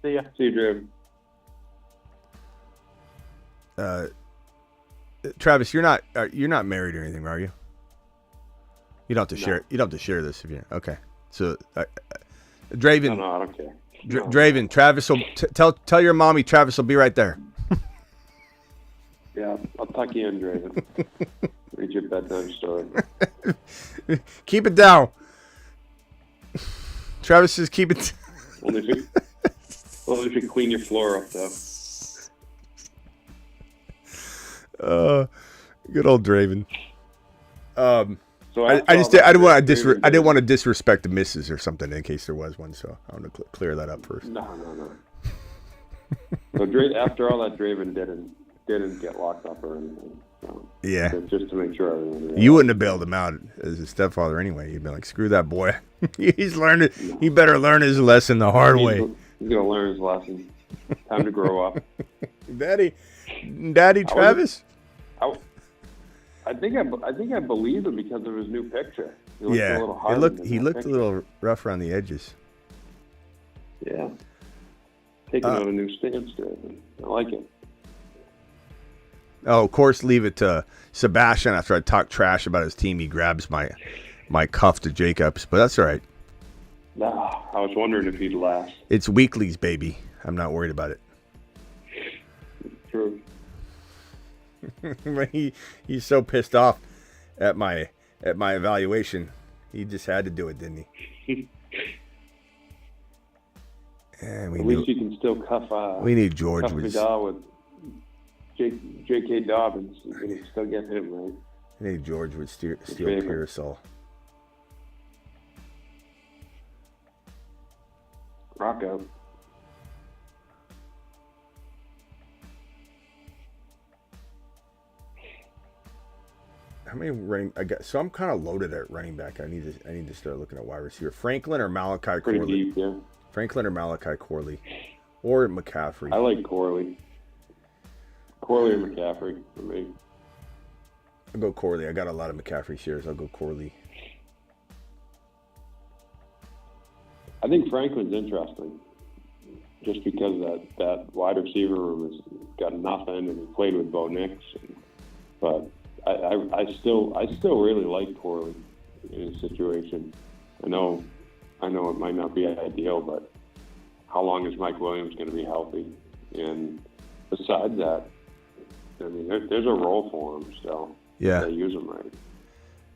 See you, Draven. Travis, you're not married or anything, are you? You don't have to share. You don't have to share this if you're okay. So, Draven. No, I don't care. Draven, Travis will tell your mommy Travis will be right there. Yeah, I'll tuck you in, Draven. Read your bedtime story. Keep it down. Travis says keep it. Only if you clean your floor up, though. Good old Draven. So I didn't want to disrespect the missus or something in case there was one, so I want to clear that up first. No. So after all that, Draven didn't get locked up or anything. So, yeah. Just to make sure everyone. You wouldn't have bailed him out as a stepfather anyway. You'd been like, screw that boy. He's learned it. He better learn his lesson the hard way. He's gonna learn his lesson. Time to grow up. Daddy, Travis. I think I believed him because of his new picture. He looked a little hard. He looked a little rough around the edges. Yeah. Taking on a new stance to it. I like it. Oh, of course, leave it to Sebastian after I talk trash about his team. He grabs my cuff to Jacobs, but that's all right. Nah, I was wondering if he'd last. It's weeklies, baby. I'm not worried about it. True. He's so pissed off at my evaluation. He just had to do it, didn't he? And at least you can still cuff. We need George cuff Vidal with J.K. Dobbins. You can still get him right. I need George would steal Pearsall. Rock out. How many running? So I'm kind of loaded at running back. I need to start looking at wide receiver. Franklin or Malachi Pretty Corley? deep, yeah. Franklin or Malachi Corley, or McCaffrey. I like Corley. Corley or McCaffrey for me. I'll go Corley. I got a lot of McCaffrey shares. I'll go Corley. I think Franklin's interesting, just because that wide receiver room has got nothing, and he played with Bo Nix. But I still really like Corley in his situation. I know it might not be ideal, but how long is Mike Williams going to be healthy? And besides that, I mean, there's a role for him still. Yeah. They use him right.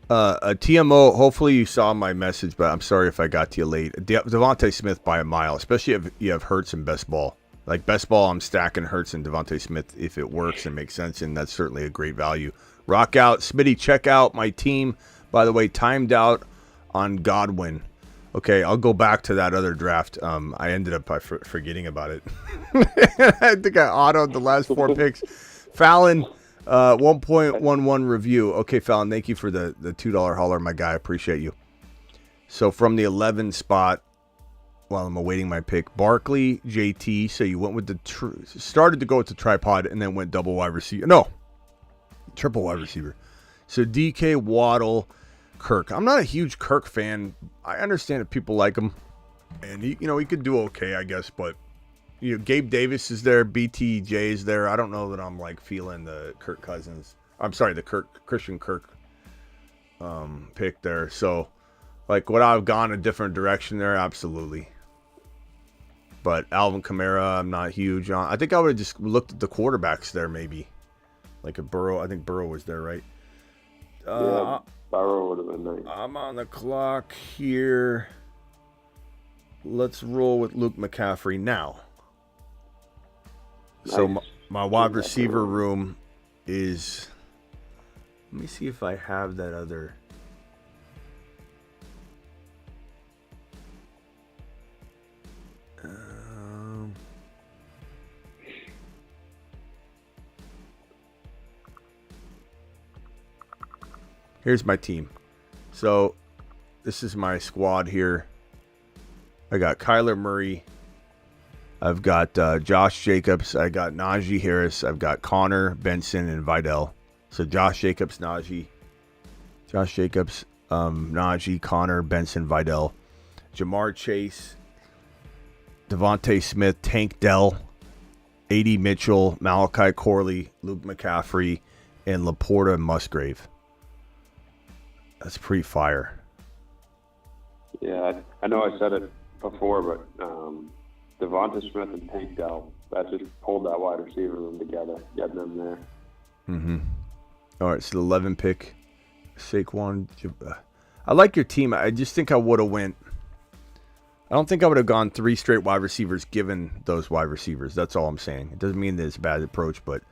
A TMO, hopefully you saw my message, but I'm sorry if I got to you late. Devontae Smith by a mile, especially if you have Hurts and best ball. Like best ball, I'm stacking Hurts and Devontae Smith if it works and makes sense, and that's certainly a great value. Rock out. Smitty, check out my team. By the way, timed out on Godwin. Okay, I'll go back to that other draft. I ended up forgetting about it. I think I autoed the last 4 picks. Fallon, 1.11 review. Okay, Fallon, thank you for the $2 holler, my guy. I appreciate you. So from the 11 spot, while I'm awaiting my pick, Barkley, JT. So you went with started to go with the tripod and then went double wide receiver. No, triple wide receiver. So DK, Waddle, Kirk. I'm not a huge Kirk fan. I understand if people like him, and he could do okay, I guess. But Gabe Davis is there, BTJ is there. I don't know that I'm like feeling the Kirk Cousins. I'm sorry, the Christian Kirk pick there. So like, would I have gone a different direction there? Absolutely. But Alvin Kamara, I'm not huge on. I think I would have just looked at the quarterbacks there, maybe. Like a Burrow. I think Burrow was there, right? Yeah, Burrow would have been nice. I'm on the clock here. Let's roll with Luke McCaffrey now. Nice. So my wide receiver room is Let me see if I have that other. Here's my team. So this is my squad here. I got Kyler Murray. I've got Josh Jacobs. I got Najee Harris. I've got Connor, Benson, and Vidal. So Josh Jacobs, Najee, Connor, Benson, Vidal, Jamar Chase, Devontae Smith, Tank Dell, A.D. Mitchell, Malachi Corley, Luke McCaffrey, and Laporta Musgrave. That's pretty fire. Yeah, I know I said it before, but Devonta Smith and Tank Dell, that just pulled that wide receiver room together, getting them there. Mm-hmm. All right, so the 11 pick, Saquon. I like your team. I just think I would have went. I don't think I would have gone 3 straight wide receivers given those wide receivers. That's all I'm saying. It doesn't mean that it's a bad approach, but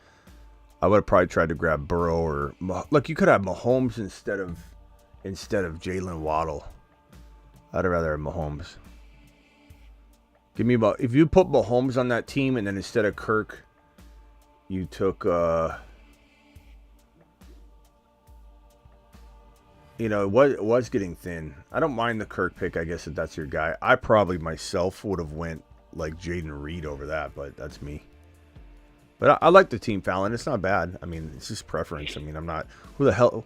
I would have probably tried to grab Burrow or look. You could have Mahomes instead of Jalen Waddle. I'd rather have Mahomes. Give me about, if you put Mahomes on that team and then instead of Kirk, you took it was getting thin. I don't mind the Kirk pick, I guess, if that's your guy. I probably myself would have went like Jaden Reed over that, but that's me. But I like the team, Fallon. It's not bad. I mean, it's just preference. I mean, I'm not who the hell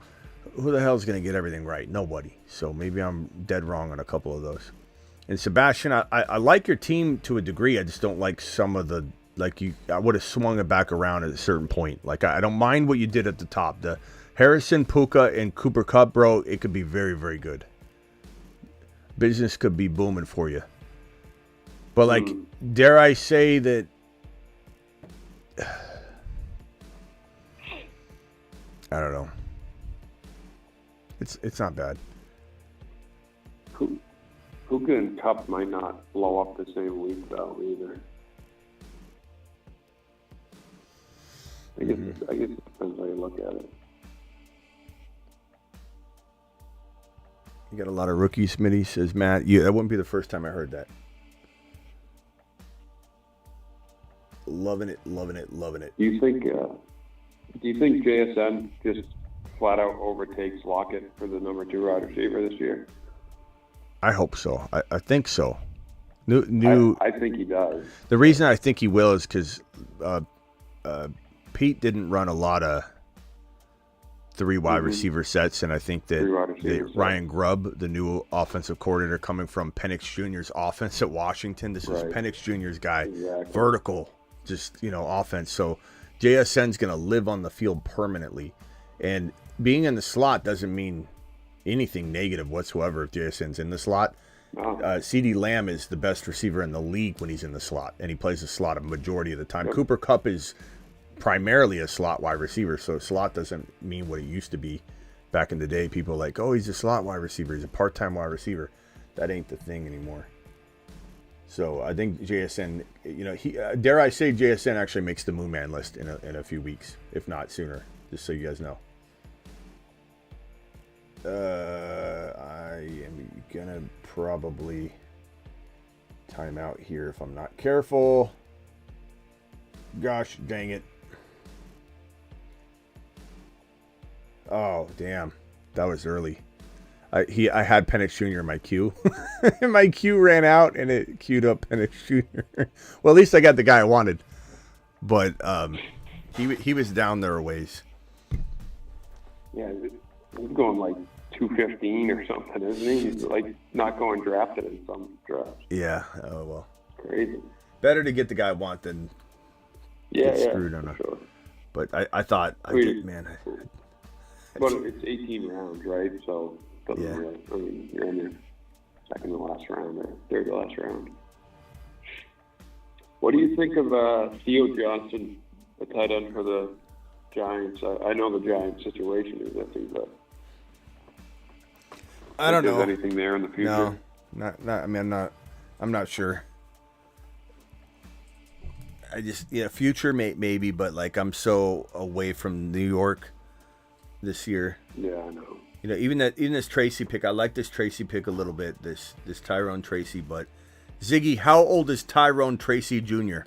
is going to get everything right? Nobody. So maybe I'm dead wrong on a couple of those. And Sebastian, I like your team to a degree. I just don't like some of the, I would have swung it back around at a certain point. Like, I don't mind what you did at the top. The Harrison, Puka, and Cooper Kupp, bro, it could be very, very good. Business could be booming for you. But, dare I say that I don't know. It's not bad. Puka and Kupp might not blow up the same week, though, either. I guess it depends how you look at it. You got a lot of rookies, Smitty, says Matt. Yeah, that wouldn't be the first time I heard that. Loving it. Do you think JSN just flat out overtakes Lockett for the number 2 wide receiver this year? I hope so. I think so. I think he does. The reason I think he will is because Pete didn't run a lot of 3 wide receiver sets, and I think that Ryan Grubb, the new offensive coordinator coming from Penix Jr.'s offense at Washington, this is Penix Jr.'s guy, vertical, just offense. So JSN's going to live on the field permanently, and being in the slot doesn't mean anything negative whatsoever if JSN's in the slot. CeeDee Lamb is the best receiver in the league when he's in the slot, and he plays the slot a majority of the time. Cooper Kupp is primarily a slot wide receiver, so slot doesn't mean what it used to be back in the day. People are like, oh, he's a slot wide receiver, he's a part-time wide receiver. That ain't the thing anymore. So I think JSN, dare I say JSN actually makes the Moon Man list in a few weeks, if not sooner, just so you guys know. I am gonna probably time out here if I'm not careful. Gosh dang it. Oh damn, that was early. I had Penix Jr. in my queue. And my queue ran out and it queued up Penix Jr. Well, at least I got the guy I wanted. But he was down there a ways. Yeah, he's going like 215 or something, isn't he? He's like not going drafted in some drafts. Yeah. Oh well. Crazy. Better to get the guy I want than get screwed on a. Sure. But I thought man. But it's 18 rounds, right? So really, I mean, you're in your second to last round or third to last round. What do you think of Theo Johnson, the tight end for the Giants? I know the Giants situation is iffy, but I don't know. Anything there in the future? No, not. I mean, I'm not sure. I just future maybe, but like I'm so away from New York. this year. Yeah, I know. You know, even this Tracy pick, I like this Tracy pick a little bit. This Tyrone Tracy, but Ziggy, how old is Tyrone Tracy Jr.? I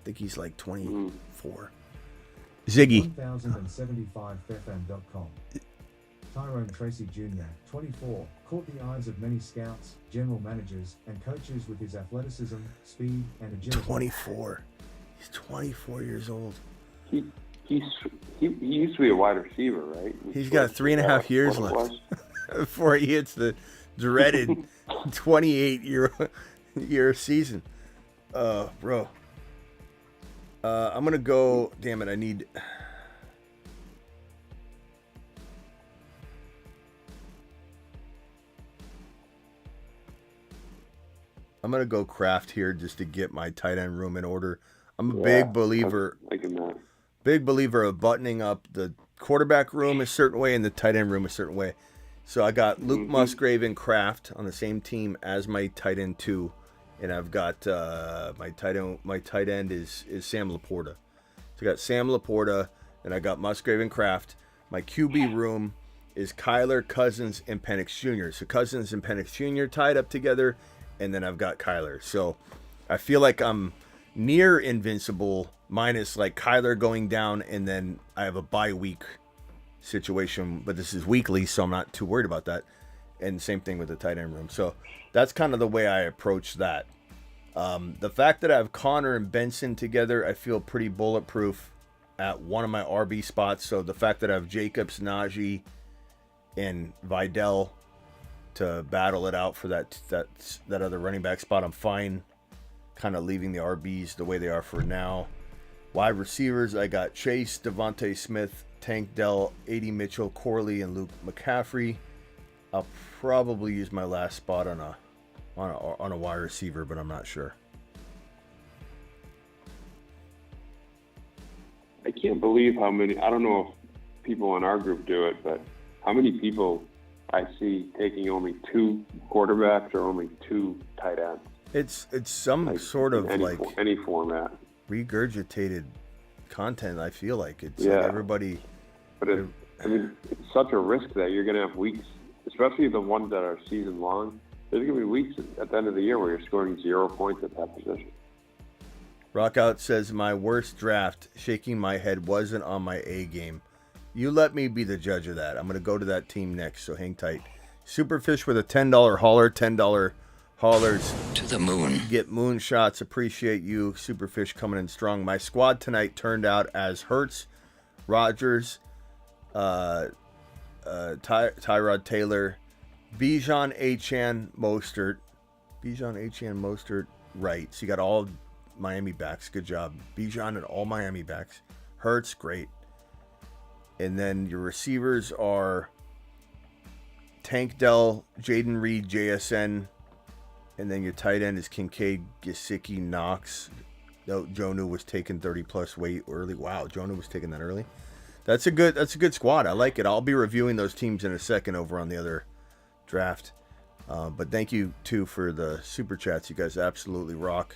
think he's like 24. Ziggy. 1075fm.com. Tyrone Tracy Jr., 24, caught the eyes of many scouts, general managers, and coaches with his athleticism, speed, and agility. 24. He's 24 years old. He used to be a wide receiver, right? He's got 3.5 years left before he hits the dreaded 28-year season. Bro. I'm going to go... Damn it, I need... I'm going to go Kraft here just to get my tight end room in order. I'm a big believer of buttoning up the quarterback room a certain way and the tight end room a certain way. So I got Luke Musgrave and Kraft on the same team as my tight end 2. And I've got my tight end is Sam Laporta. So I got Sam Laporta, and I got Musgrave and Kraft. My QB room is Kyler, Cousins, and Penix Jr. So Cousins and Penix Jr. tied up together, and then I've got Kyler. So I feel like I'm near invincible, minus like Kyler going down, and then I have a bye week situation, but this is weekly, so I'm not too worried about that. And same thing with the tight end room. So that's kind of the way I approach that. The fact that I have Connor and Benson together, I feel pretty bulletproof at one of my RB spots. So the fact that I have Jacobs, Najee, and Vidal to battle it out for that other running back spot, I'm fine kind of leaving the RBs the way they are for now. Wide receivers, I got Chase, Devontae Smith, Tank Dell, A.D. Mitchell, Corley, and Luke McCaffrey. I'll probably use my last spot on a wide receiver, but I'm not sure. I can't believe how many. I don't know if people in our group do it, but how many people I see taking only 2 quarterbacks or only 2 tight ends. It's some like sort of any format regurgitated content. I feel like it's like everybody. But it's such a risk that you're going to have weeks, especially the ones that are season long. There's going to be weeks at the end of the year where you're scoring 0 points at that position. Rockout says, my worst draft, shaking my head, wasn't on my A game. You let me be the judge of that. I'm going to go to that team next, so hang tight. Superfish with a $10 hauler, $10 haulers. To the moon. Get moonshots. Appreciate you. Superfish coming in strong. My squad tonight turned out as Hurts, Rodgers, Tyrod Taylor, Bijan, Achane, Mostert. Right. So you got all Miami backs. Good job. Bijan and all Miami backs. Hurts, great. And then your receivers are Tank Dell, Jaden Reed, JSN. And then your tight end is Kincaid, Gesicki, Knox. No, Jonah was taken 30+ weight early. Wow, Jonah was taking that early. That's a good squad. I like it. I'll be reviewing those teams in a second over on the other draft. But thank you too for the super chats. You guys absolutely rock.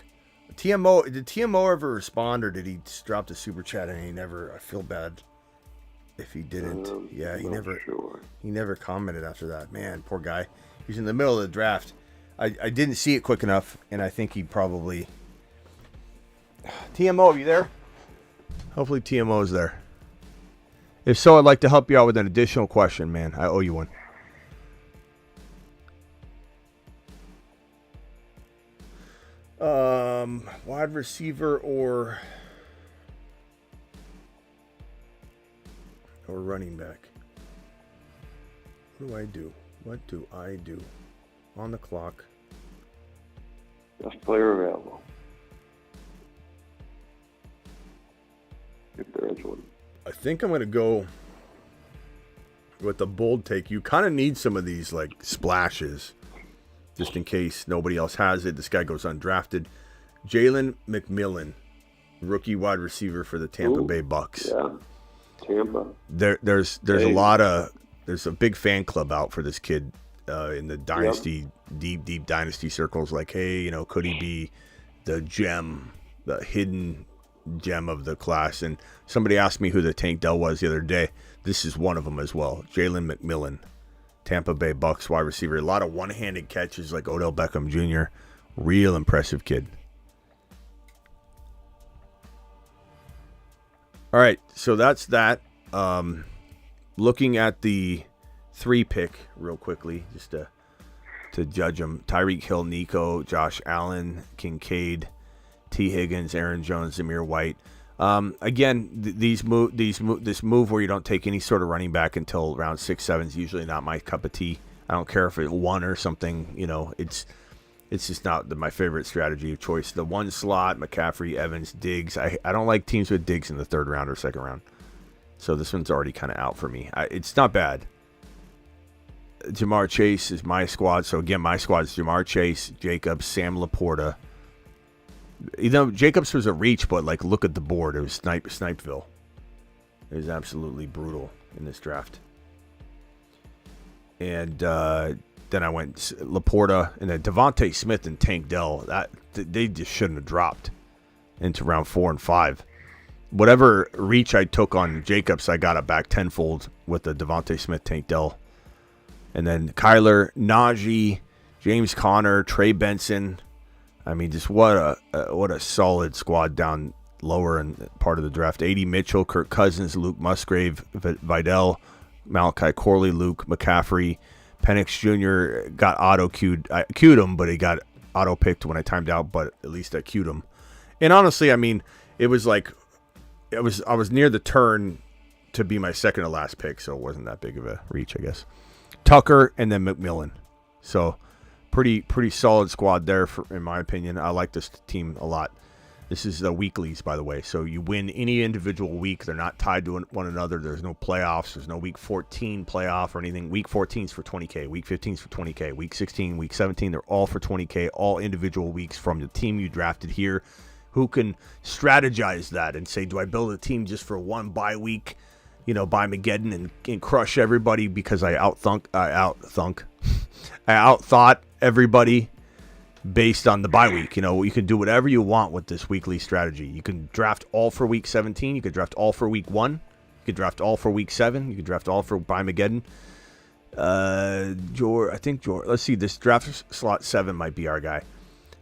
TMO, did TMO ever respond, or did he just drop the super chat and he never? I feel bad if he didn't. Yeah, he never commented after that. Man, poor guy. He's in the middle of the draft. I didn't see it quick enough, and I think he probably. TMO, are you there? Hopefully TMO is there. If so, I'd like to help you out with an additional question, man. I owe you one. Wide receiver or running back. What do I do? On the clock. Best player available. If there is one. I think I'm going to go with the bold take. You kind of need some of these like splashes just in case nobody else has it. This guy goes undrafted. Jalen McMillan, rookie wide receiver for the Tampa Bay Bucks. Yeah, Tampa. There's a big fan club out for this kid in the dynasty, deep dynasty circles. Like, hey, could he be the gem, the hidden gem of the class? And somebody asked me who the Tank Dell was the other day. This is one of them as well. Jalen McMillan, Tampa Bay Bucks wide receiver. A lot of one-handed catches like Odell Beckham Jr. Real impressive kid. All right, so that's that. Looking at the 3 pick real quickly, just to judge them. Tyreek Hill, Nico, Josh Allen, Kincaid, T. Higgins, Aaron Jones, Zamir White. Again, this move where you don't take any sort of running back until round 6, 7 is usually not my cup of tea. I don't care if it's 1 or something. It's just not my favorite strategy of choice. The 1 slot, McCaffrey, Evans, Diggs. I don't like teams with Diggs in the 3rd round or 2nd round. So this one's already kind of out for me. It's not bad. Jamar Chase is my squad. So again, my squad is Jamar Chase, Jacobs, Sam Laporta. Jacobs was a reach, but look at the board. It was Snipeville. It was absolutely brutal in this draft. And then I went Laporta and then Devontae Smith and Tank Dell. They just shouldn't have dropped into round 4 and 5. Whatever reach I took on Jacobs, I got it back tenfold with the Devontae Smith, Tank Dell. And then Kyler, Najee, James Conner, Trey Benson. I mean, just what a solid squad down lower in part of the draft. A.D. Mitchell, Kirk Cousins, Luke Musgrave, Vidal, Malachi Corley, Luke McCaffrey, Penix Jr. got auto-queued. I queued him, but he got auto-picked when I timed out, but at least I queued him. And honestly, I mean, it was I was near the turn to be my second to last pick, so it wasn't that big of a reach, I guess. Tucker and then McMillan. So pretty solid squad there, in my opinion. I like this team a lot. This is the weeklies, by the way. So you win any individual week. They're not tied to one another. There's no playoffs. There's no week 14 playoff or anything. Week 14 is for 20K. Week 15 is for 20K. Week 16, week 17, they're all for 20K. All individual weeks from the team you drafted here. Who can strategize that and say, do I build a team just for one bye week, by Mageddon and crush everybody because I outthought everybody based on the bye week. You can do whatever you want with this weekly strategy. You can draft all for week 17. You could draft all for week 1. You could draft all for week 7. You could draft all for bye Mageddon. Let's see, this draft slot 7 might be our guy.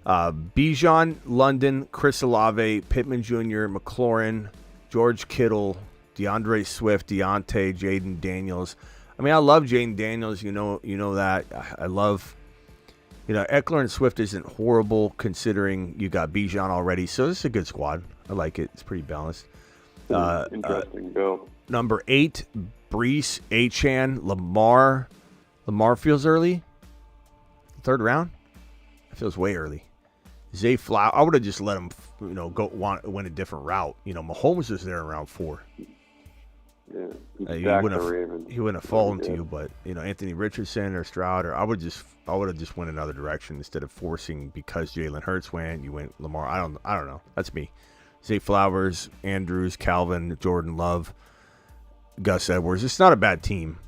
Bijan, London, Chris Olave, Pittman Jr., McLaurin, George Kittle, DeAndre Swift, Deontay, Jaden Daniels. I mean, I love Jaden Daniels. You know that. I love, Eckler and Swift isn't horrible considering you got Bijan already. So this is a good squad. I like it. It's pretty balanced. Interesting bill. Number 8, Brees, Achane, Lamar. Lamar feels early. 3rd round. It feels way early. Zay Flower, I would have just let him, win a different route. Mahomes was there in round 4. Yeah, he wouldn't have fallen to you, but Anthony Richardson or Stroud, or I would have just went another direction instead of forcing because Jalen Hurts went. You went Lamar. I don't know. That's me. Zay Flowers, Andrews, Calvin, Jordan Love, Gus Edwards. It's not a bad team.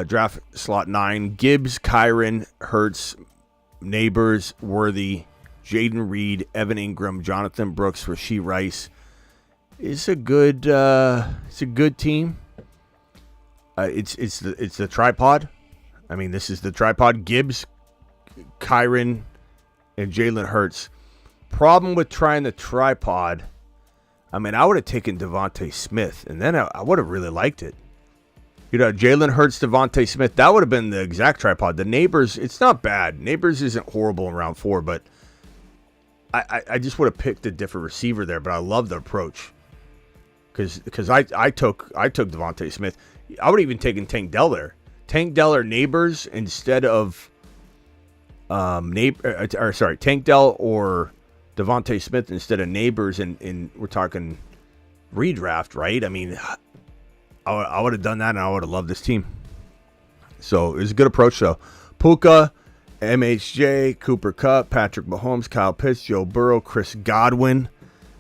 Draft slot 9: Gibbs, Kyron, Hurts, Neighbors, Worthy, Jaden Reed, Evan Ingram, Jonathan Brooks, Rashee Rice. It's a good team. It's the tripod. I mean, this is the tripod. Gibbs, Kyron, and Jalen Hurts. Problem with trying the tripod, I mean, I would have taken Devontae Smith, and then I would have really liked it. Jalen Hurts, Devontae Smith, that would have been the exact tripod. The Neighbors, it's not bad. Neighbors isn't horrible in round 4, but I just would have picked a different receiver there, but I love the approach. Because I took Devontae Smith. I would have even taken Tank Dell there. Tank Dell or Neighbors instead of Tank Dell or Devontae Smith instead of Neighbors, and we're talking redraft, right? I mean, I would have done that, and I would have loved this team. So it was a good approach, though. Puka, MHJ, Cooper Kupp, Patrick Mahomes, Kyle Pitts, Joe Burrow, Chris Godwin,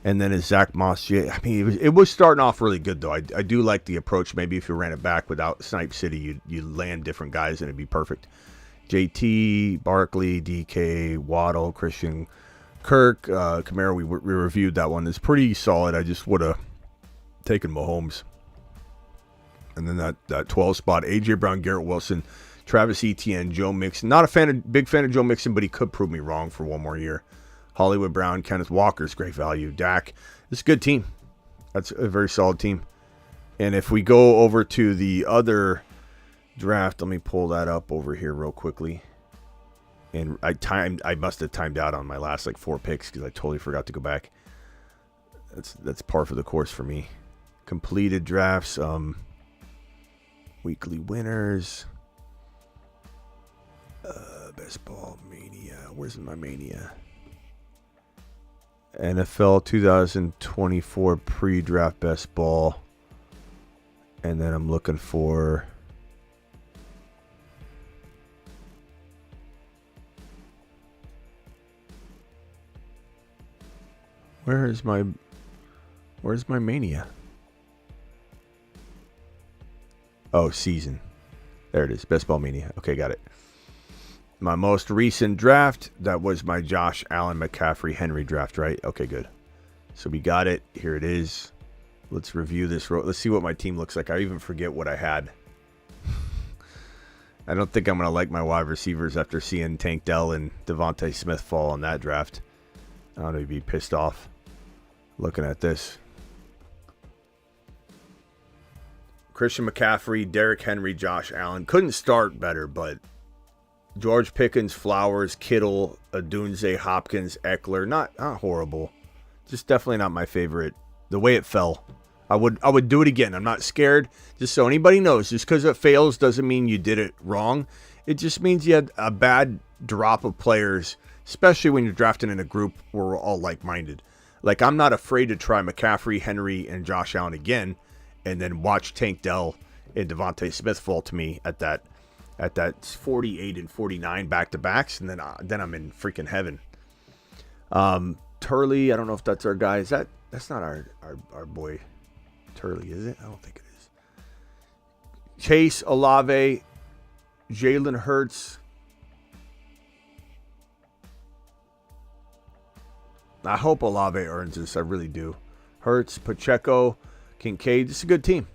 and then Zach Moss. I mean, it was starting off really good, though. I do like the approach. Maybe if you ran it back without Snipe City, you land different guys, and it'd be perfect. JT, Barkley, DK, Waddle, Christian Kirk, Kamara, we reviewed that one. It's pretty solid. I just would have taken Mahomes. And then that 12 spot, A.J. Brown, Garrett Wilson, Travis Etienne, Joe Mixon. Not big fan of Joe Mixon, but he could prove me wrong for one more year. Hollywood Brown, Kenneth Walker's great value. Dak, it's a good team. That's a very solid team. And if we go over to the other draft, let me pull that up over here real quickly. And I must have timed out on my last like 4 picks because I totally forgot to go back. That's par for the course for me. Completed drafts, weekly winners, best ball mania. Where's my mania? NFL 2024 pre-draft best ball. And then I'm looking for where's my mania? Oh, season. There it is. Best ball mania. Okay, got it. My most recent draft, that was my Josh Allen, McCaffrey, Henry draft, right? Okay, good. So we got it. Here it is. Let's review this. Let's see what my team looks like. I even forget what I had. I don't think I'm going to like my wide receivers after seeing Tank Dell and Devontae Smith fall on that draft. I'm going to be pissed off looking at this. Christian McCaffrey, Derrick Henry, Josh Allen. Couldn't start better, but George Pickens, Flowers, Kittle, Odunze, Hopkins, Eckler. Not horrible. Just definitely not my favorite. The way it fell. I would do it again. I'm not scared. Just so anybody knows, just because it fails doesn't mean you did it wrong. It just means you had a bad drop of players, especially when you're drafting in a group where we're all like-minded. Like, I'm not afraid to try McCaffrey, Henry, and Josh Allen again, and then watch Tank Dell and Devontae Smith fall to me at that 48 and 49 back-to-backs, and then I'm in freaking heaven. Turley, I don't know if that's our guy. That's not our boy Turley, is it? I don't think it is. Chase, Olave, Jalen Hurts. I hope Olave earns this. I really do. Hurts, Pacheco, Kincaid. This is a good team.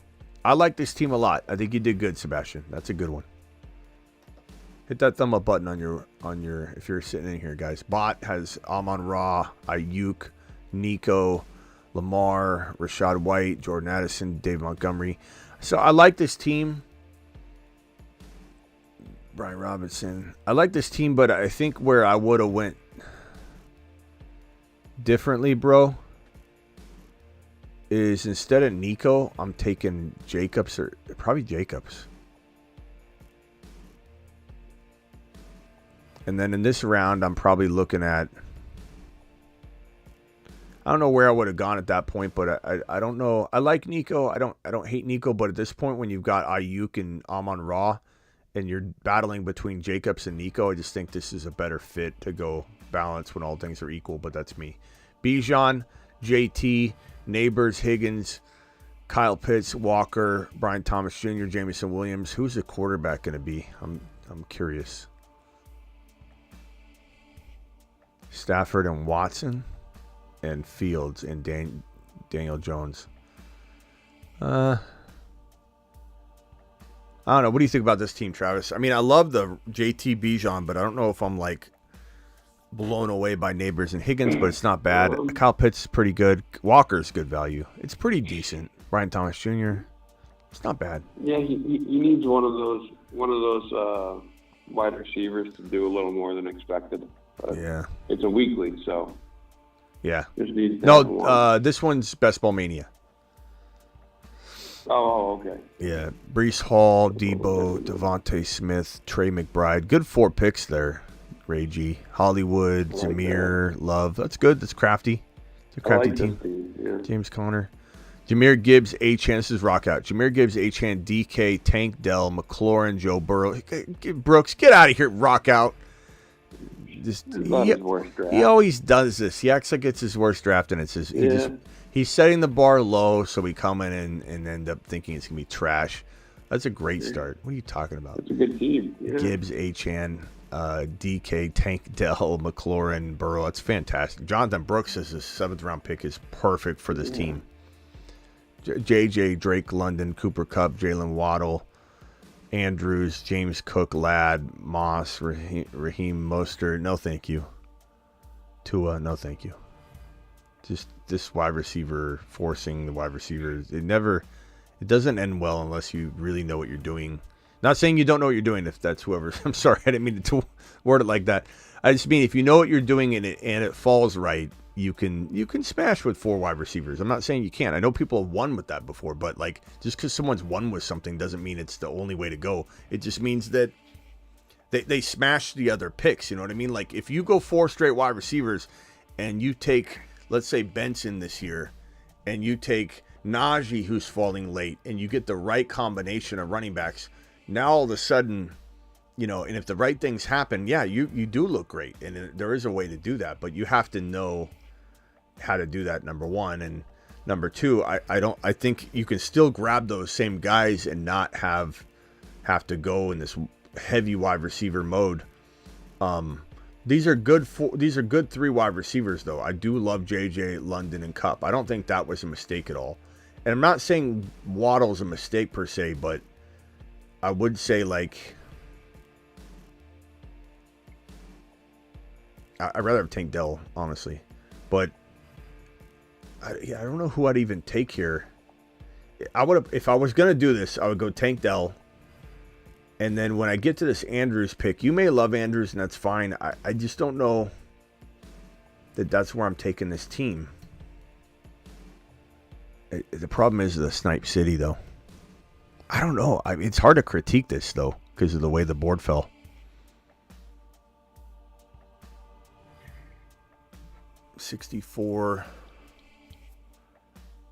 I like this team a lot. I think you did good, Sebastian. That's a good one. Hit that thumb up button on your if you're sitting in here, guys. Bot has Amon-Ra, Ayuk, Nico, Lamar, Rashad White, Jordan Addison, Dave Montgomery. So I like this team. Brian Robinson. I like this team, but I think where I would have went differently, bro, is instead of Nico, I'm taking Jacobs, or probably Jacobs. And then in this round, I'm probably looking at, I don't know where I would have gone at that point, but I don't know. I like Nico. I don't hate Nico, but at this point when you've got Ayuk and Amon-Ra and you're battling between Jacobs and Nico, I just think this is a better fit to go balance when all things are equal, but that's me. Bijan, JT, Neighbors, Higgins, Kyle Pitts, Walker, Brian Thomas Jr., Jamison Williams. Who's the quarterback going to be? I'm curious. Stafford and Watson and Fields and Daniel Jones. I don't know. What do you think about this team, Travis? I mean, I love the JT Bijan, but I don't know if I'm like blown away by Neighbors and Higgins, but it's not bad. Kyle Pitts is pretty good. Walker's good value. It's pretty decent. Brian Thomas Jr. It's not bad. Yeah, he needs one of those wide receivers to do a little more than expected. But yeah, it's a weekly, so yeah. No, this one's Best Ball Mania. Oh, okay. Yeah, Breece Hall, Debo, Devontae Smith, Trey McBride. Good 4 picks there. Ray G, Hollywood, Zamir, Love. That's good. That's crafty. It's a crafty team. Yeah. James Conner. Jameer Gibbs, Achane. This is rock out. Jameer Gibbs, Achane, DK, Tank Dell, McLaurin, Joe Burrow. Brooks, get out of here. Rock out. He always does this. He acts like it's his worst draft, and it's his. He's setting the bar low, so we come in and end up thinking it's gonna be trash. That's a great start. What are you talking about? It's a good team. Yeah. Gibbs, Achane, DK, Tank Dell, McLaurin, Burrow. That's fantastic. Jonathan Brooks as a 7th round pick is perfect for this team. JJ, Drake, London, Cooper Kupp, Jalen Waddle, Andrews, James Cook, Ladd, Moss, Raheem Mostert. No, thank you. Tua, no, thank you. Just this wide receiver, forcing the wide receivers. It doesn't end well unless you really know what you're doing. Not saying you don't know what you're doing if that's whoever. I'm sorry, I didn't mean to word it like that. I just mean if you know what you're doing and it falls right, you can smash with 4 wide receivers. I'm not saying you can't. I know people have won with that before, but like just because someone's won with something doesn't mean it's the only way to go. It just means that they smash the other picks. You know what I mean? Like if you go 4 straight wide receivers and you take, let's say, Benson this year, and you take Najee, who's falling late, and you get the right combination of running backs, now all of a sudden, and if the right things happen, yeah, you do look great. And there is a way to do that, but you have to know how to do that, number one. And number two, I think you can still grab those same guys and not have to go in this heavy wide receiver mode. These are good 3 wide receivers, though. I do love JJ, London, and Kupp. I don't think that was a mistake at all. And I'm not saying Waddle's a mistake per se, but I would say, like, I'd rather have Tank Dell, honestly. But I don't know who I'd even take here. If I was going to do this, I would go Tank Dell. And then when I get to this Andrews pick, you may love Andrews, and that's fine. I just don't know that that's where I'm taking this team. The problem is the Snipe City, though. I don't know. It's hard to critique this, though, because of the way the board fell. $64.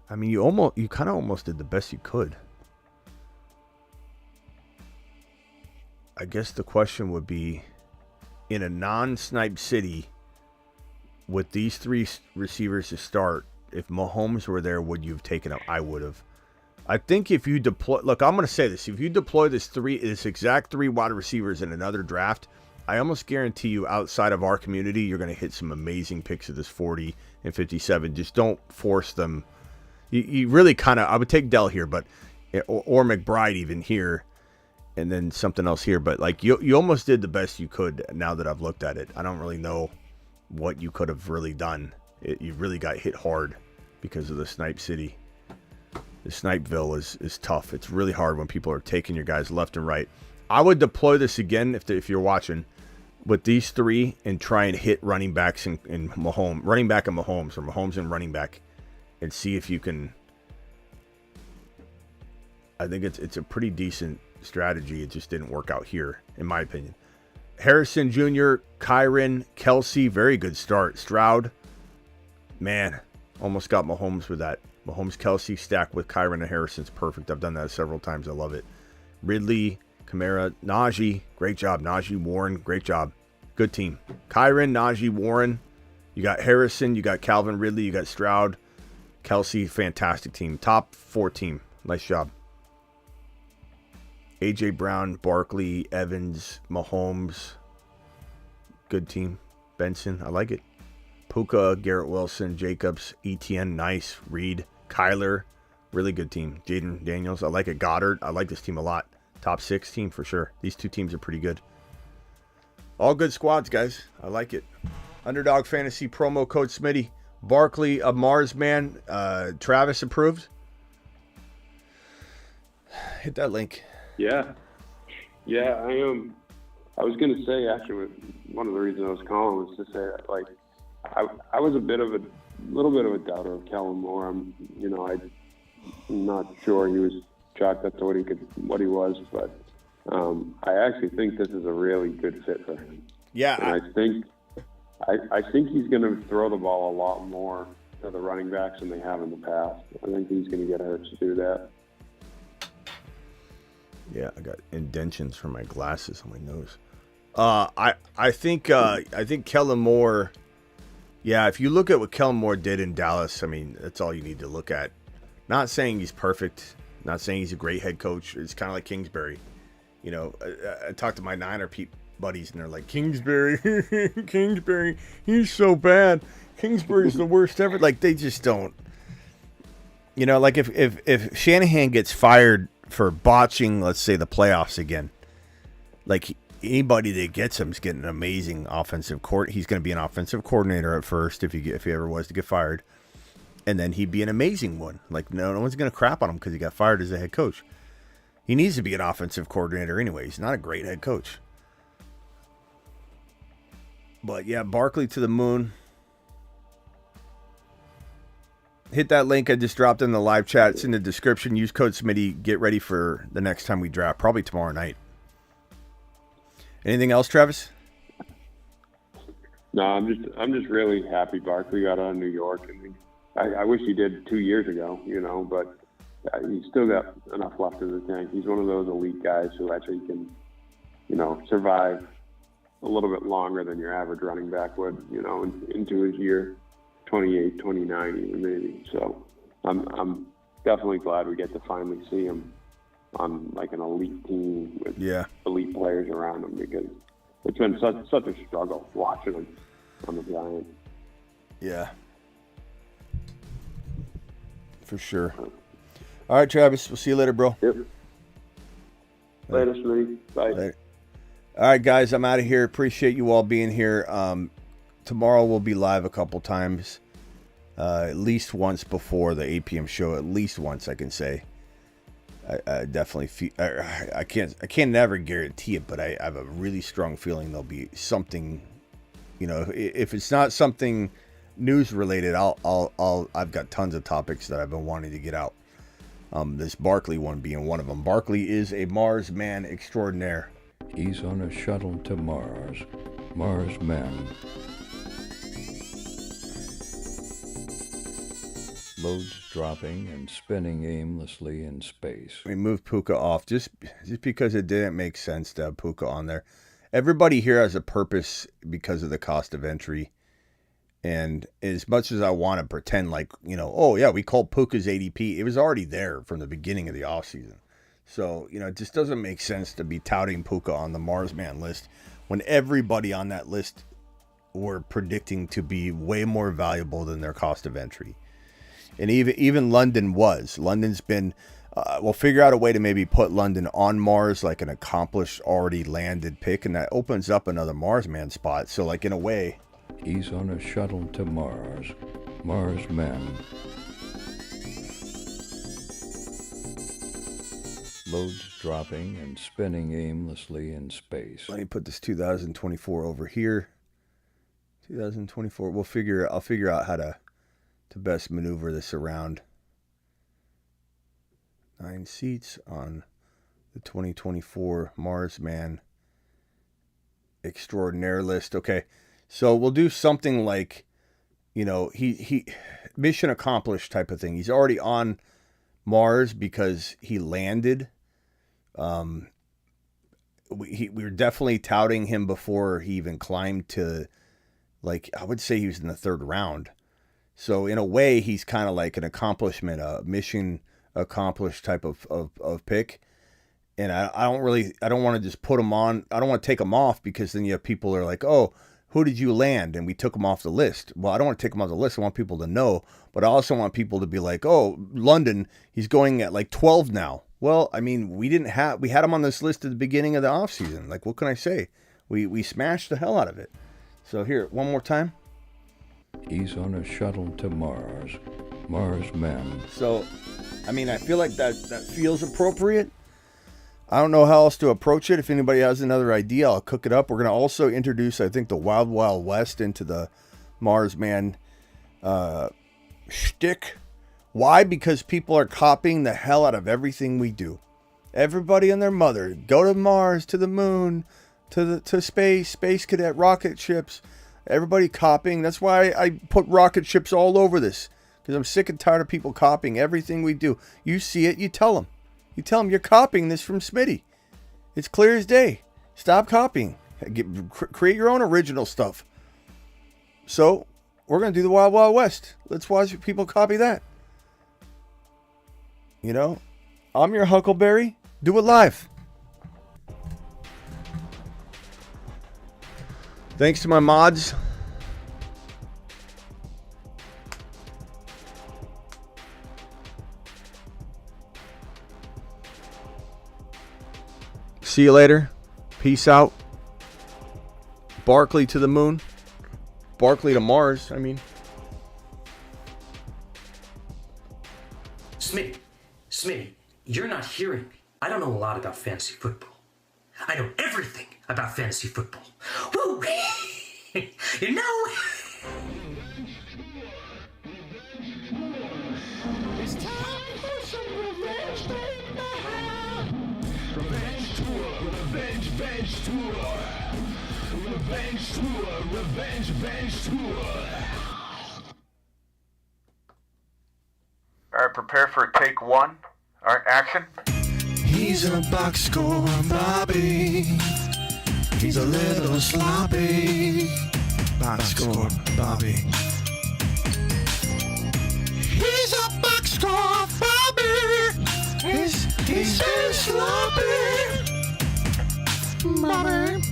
I mean, you kind of almost did the best you could. I guess the question would be, in a non-Snipe City, with these 3 receivers to start, if Mahomes were there, would you have taken him? I would have. I think if you deploy... Look, I'm going to say this. If you deploy this exact 3 wide receivers in another draft, I almost guarantee you outside of our community, you're going to hit some amazing picks of this 40 and 57. Just don't force them. You really kind of... I would take Dell here, but or McBride even here, and then something else here. But like you almost did the best you could now that I've looked at it. I don't really know what you could have really done. You really got hit hard because of the Snipe City. The Snipeville is tough. It's really hard when people are taking your guys left and right. I would deploy this again if you're watching with these 3 and try and hit running backs and Mahomes, running back and Mahomes, or Mahomes and running back, and see if you can. I think it's a pretty decent strategy. It just didn't work out here, in my opinion. Harrison Jr., Kyron, Kelsey, very good start. Stroud, man, almost got Mahomes with that. Mahomes, Kelsey stacked with Kyron and Harrison's perfect. I've done that several times. I love it. Ridley, Kamara, Najee, great job. Najee, Warren, great job. Good team. Kyron, Najee, Warren. You got Harrison, you got Calvin Ridley, you got Stroud, Kelsey, fantastic team. Top 4 team. Nice job. A.J. Brown, Barkley, Evans, Mahomes. Good team. Benson, I like it. Puka, Garrett Wilson, Jacobs, ETN, nice. Reed, Kyler, really good team. Jaden Daniels, I like it. Goddard, I like this team a lot. Top 6 team for sure. These 2 teams are pretty good. All good squads, guys. I like it. Underdog Fantasy promo code Smitty. Barkley, a Mars man. Travis approved. Hit that link. Yeah, I am. I was going to say, actually, one of the reasons I was calling was to say, like, I was a little bit of a doubter of Kellen Moore. I'm not sure he was chalked up to what he was, but I actually think this is a really good fit for him. Yeah, and I think he's going to throw the ball a lot more to the running backs than they have in the past. I think he's going to get Hurts to do that. Yeah, I got indentions from my glasses on my nose. I think Kellen Moore. Yeah, if you look at what Kellen Moore did in Dallas, I mean, that's all you need to look at. Not saying he's perfect. Not saying he's a great head coach. It's kind of like Kingsbury. I talked to my Niner buddies, and they're like, Kingsbury, he's so bad. Kingsbury's the worst ever. Like, they just don't. You know, like if Shanahan gets fired for botching, let's say, the playoffs again, like anybody that gets him is getting an amazing offensive court. He's going to be an offensive coordinator at first if he ever was to get fired, and then he'd be an amazing one. Like no one's going to crap on him because he got fired as a head coach. He needs to be an offensive coordinator anyway. He's not a great head coach. But yeah, Barkley to the moon. Hit that link I just dropped in the live chat. It's in the description. Use code Smitty. Get ready for the next time we draft. Probably tomorrow night. Anything else, Travis? No, I'm just really happy Barkley got out of New York. I wish he did 2 years ago, but he's still got enough left in the tank. He's one of those elite guys who actually can, survive a little bit longer than your average running back would, into his year 28, 29 even maybe. So I'm definitely glad we get to finally see him on like an elite team with elite players around him, because it's been such a struggle watching him on the Giants. Yeah. For sure. All right, Travis. We'll see you later, bro. Yep. Later, Smitty. Bye. Later. All right, guys. I'm out of here. Appreciate you all being here. Tomorrow we'll be live a couple times. At least once before the 8 p.m. show. At least once, I can say. I definitely feel. I can't never guarantee it, but I have a really strong feeling there'll be something. If it's not something news related, I've got tons of topics that I've been wanting to get out. This Barkley one being one of them. Barkley is a Mars man extraordinaire. He's on a shuttle to Mars. Mars man. Loads dropping and spinning aimlessly in space. We moved Puka off just because it didn't make sense to have Puka on there. Everybody here has a purpose because of the cost of entry. And as much as I want to pretend like, we called Puka's ADP, it was already there from the beginning of the offseason. So, it just doesn't make sense to be touting Puka on the Mars man list when everybody on that list were predicting to be way more valuable than their cost of entry. And even London was. London's been, we'll figure out a way to maybe put London on Mars, like an accomplished, already landed pick, and that opens up another Mars man spot. So, like, in a way, he's on a shuttle to Mars. Mars man. Loads dropping and spinning aimlessly in space. Let me put this 2024 over here. 2024. I'll figure out how to best maneuver this around. 9 seats on the 2024 Mars man extraordinaire list. Okay. So we'll do something like, he mission accomplished type of thing. He's already on Mars because he landed. We were definitely touting him before he even climbed to, like, I would say he was in the 3rd round. So in a way, he's kind of like an accomplishment, a mission accomplished type of pick. And I don't want to just put him on. I don't want to take him off, because then you have people that are like, oh, who did you land? And we took him off the list. Well, I don't want to take him off the list. I want people to know, but I also want people to be like, oh, London, he's going at like 12 now. Well, I mean, we had him on this list at the beginning of the offseason. Like, what can I say? We smashed the hell out of it. So here, one more time. He's on a shuttle to Mars. Mars man. So, I mean, I feel like that feels appropriate. I don't know how else to approach it. If anybody has another idea, I'll cook it up. We're going to also introduce, I think, the Wild Wild West into the Mars man shtick. Why? Because people are copying the hell out of everything we do. Everybody and their mother. Go to Mars, to the moon, to space, space cadet, rocket ships. Everybody copying. That's why I put rocket ships all over this. Because I'm sick and tired of people copying everything we do. You see it, you tell them. You tell them you're copying this from Smitty. It's clear as day. Stop copying. Create your own original stuff. So, we're going to do the Wild Wild West. Let's watch people copy that. I'm your Huckleberry. Do it live. Thanks to my mods. See you later. Peace out. Barkley to the moon. Barkley to Mars, I mean. Smitty, you're not hearing me. I don't know a lot about fantasy football. I know everything about fantasy football. Woo! You know... It's time for some revenge, baby. Revenge tour, revenge tour. Revenge tour, revenge tour. All right, prepare for take one. All right, action. He's a box score, Bobby. He's a little sloppy. Box score, Bobby. He's a box score, Bobby. He's very sloppy. Bobby.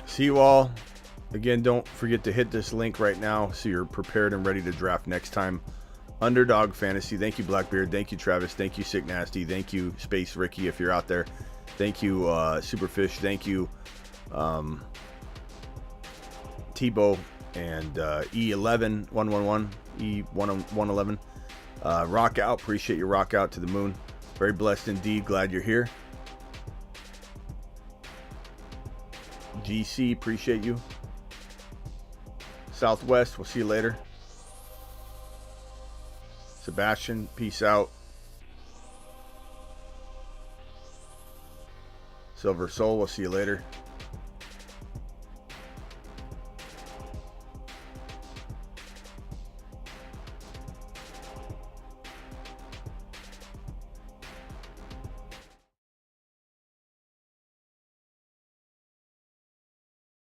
See you all. Again, don't forget to hit this link right now so you're prepared and ready to draft next time. Underdog Fantasy. Thank you, Blackbeard. Thank you, Travis. Thank you, Sick Nasty. Thank you, Space Ricky, if you're out there. Thank you, Superfish. Thank you, Tebow and E11-111, E1111. Rock out. Appreciate your rock out to the moon. Very blessed indeed. Glad you're here. GC, appreciate you. Southwest, we'll see you later. Sebastian, peace out. Silver Soul, we'll see you later.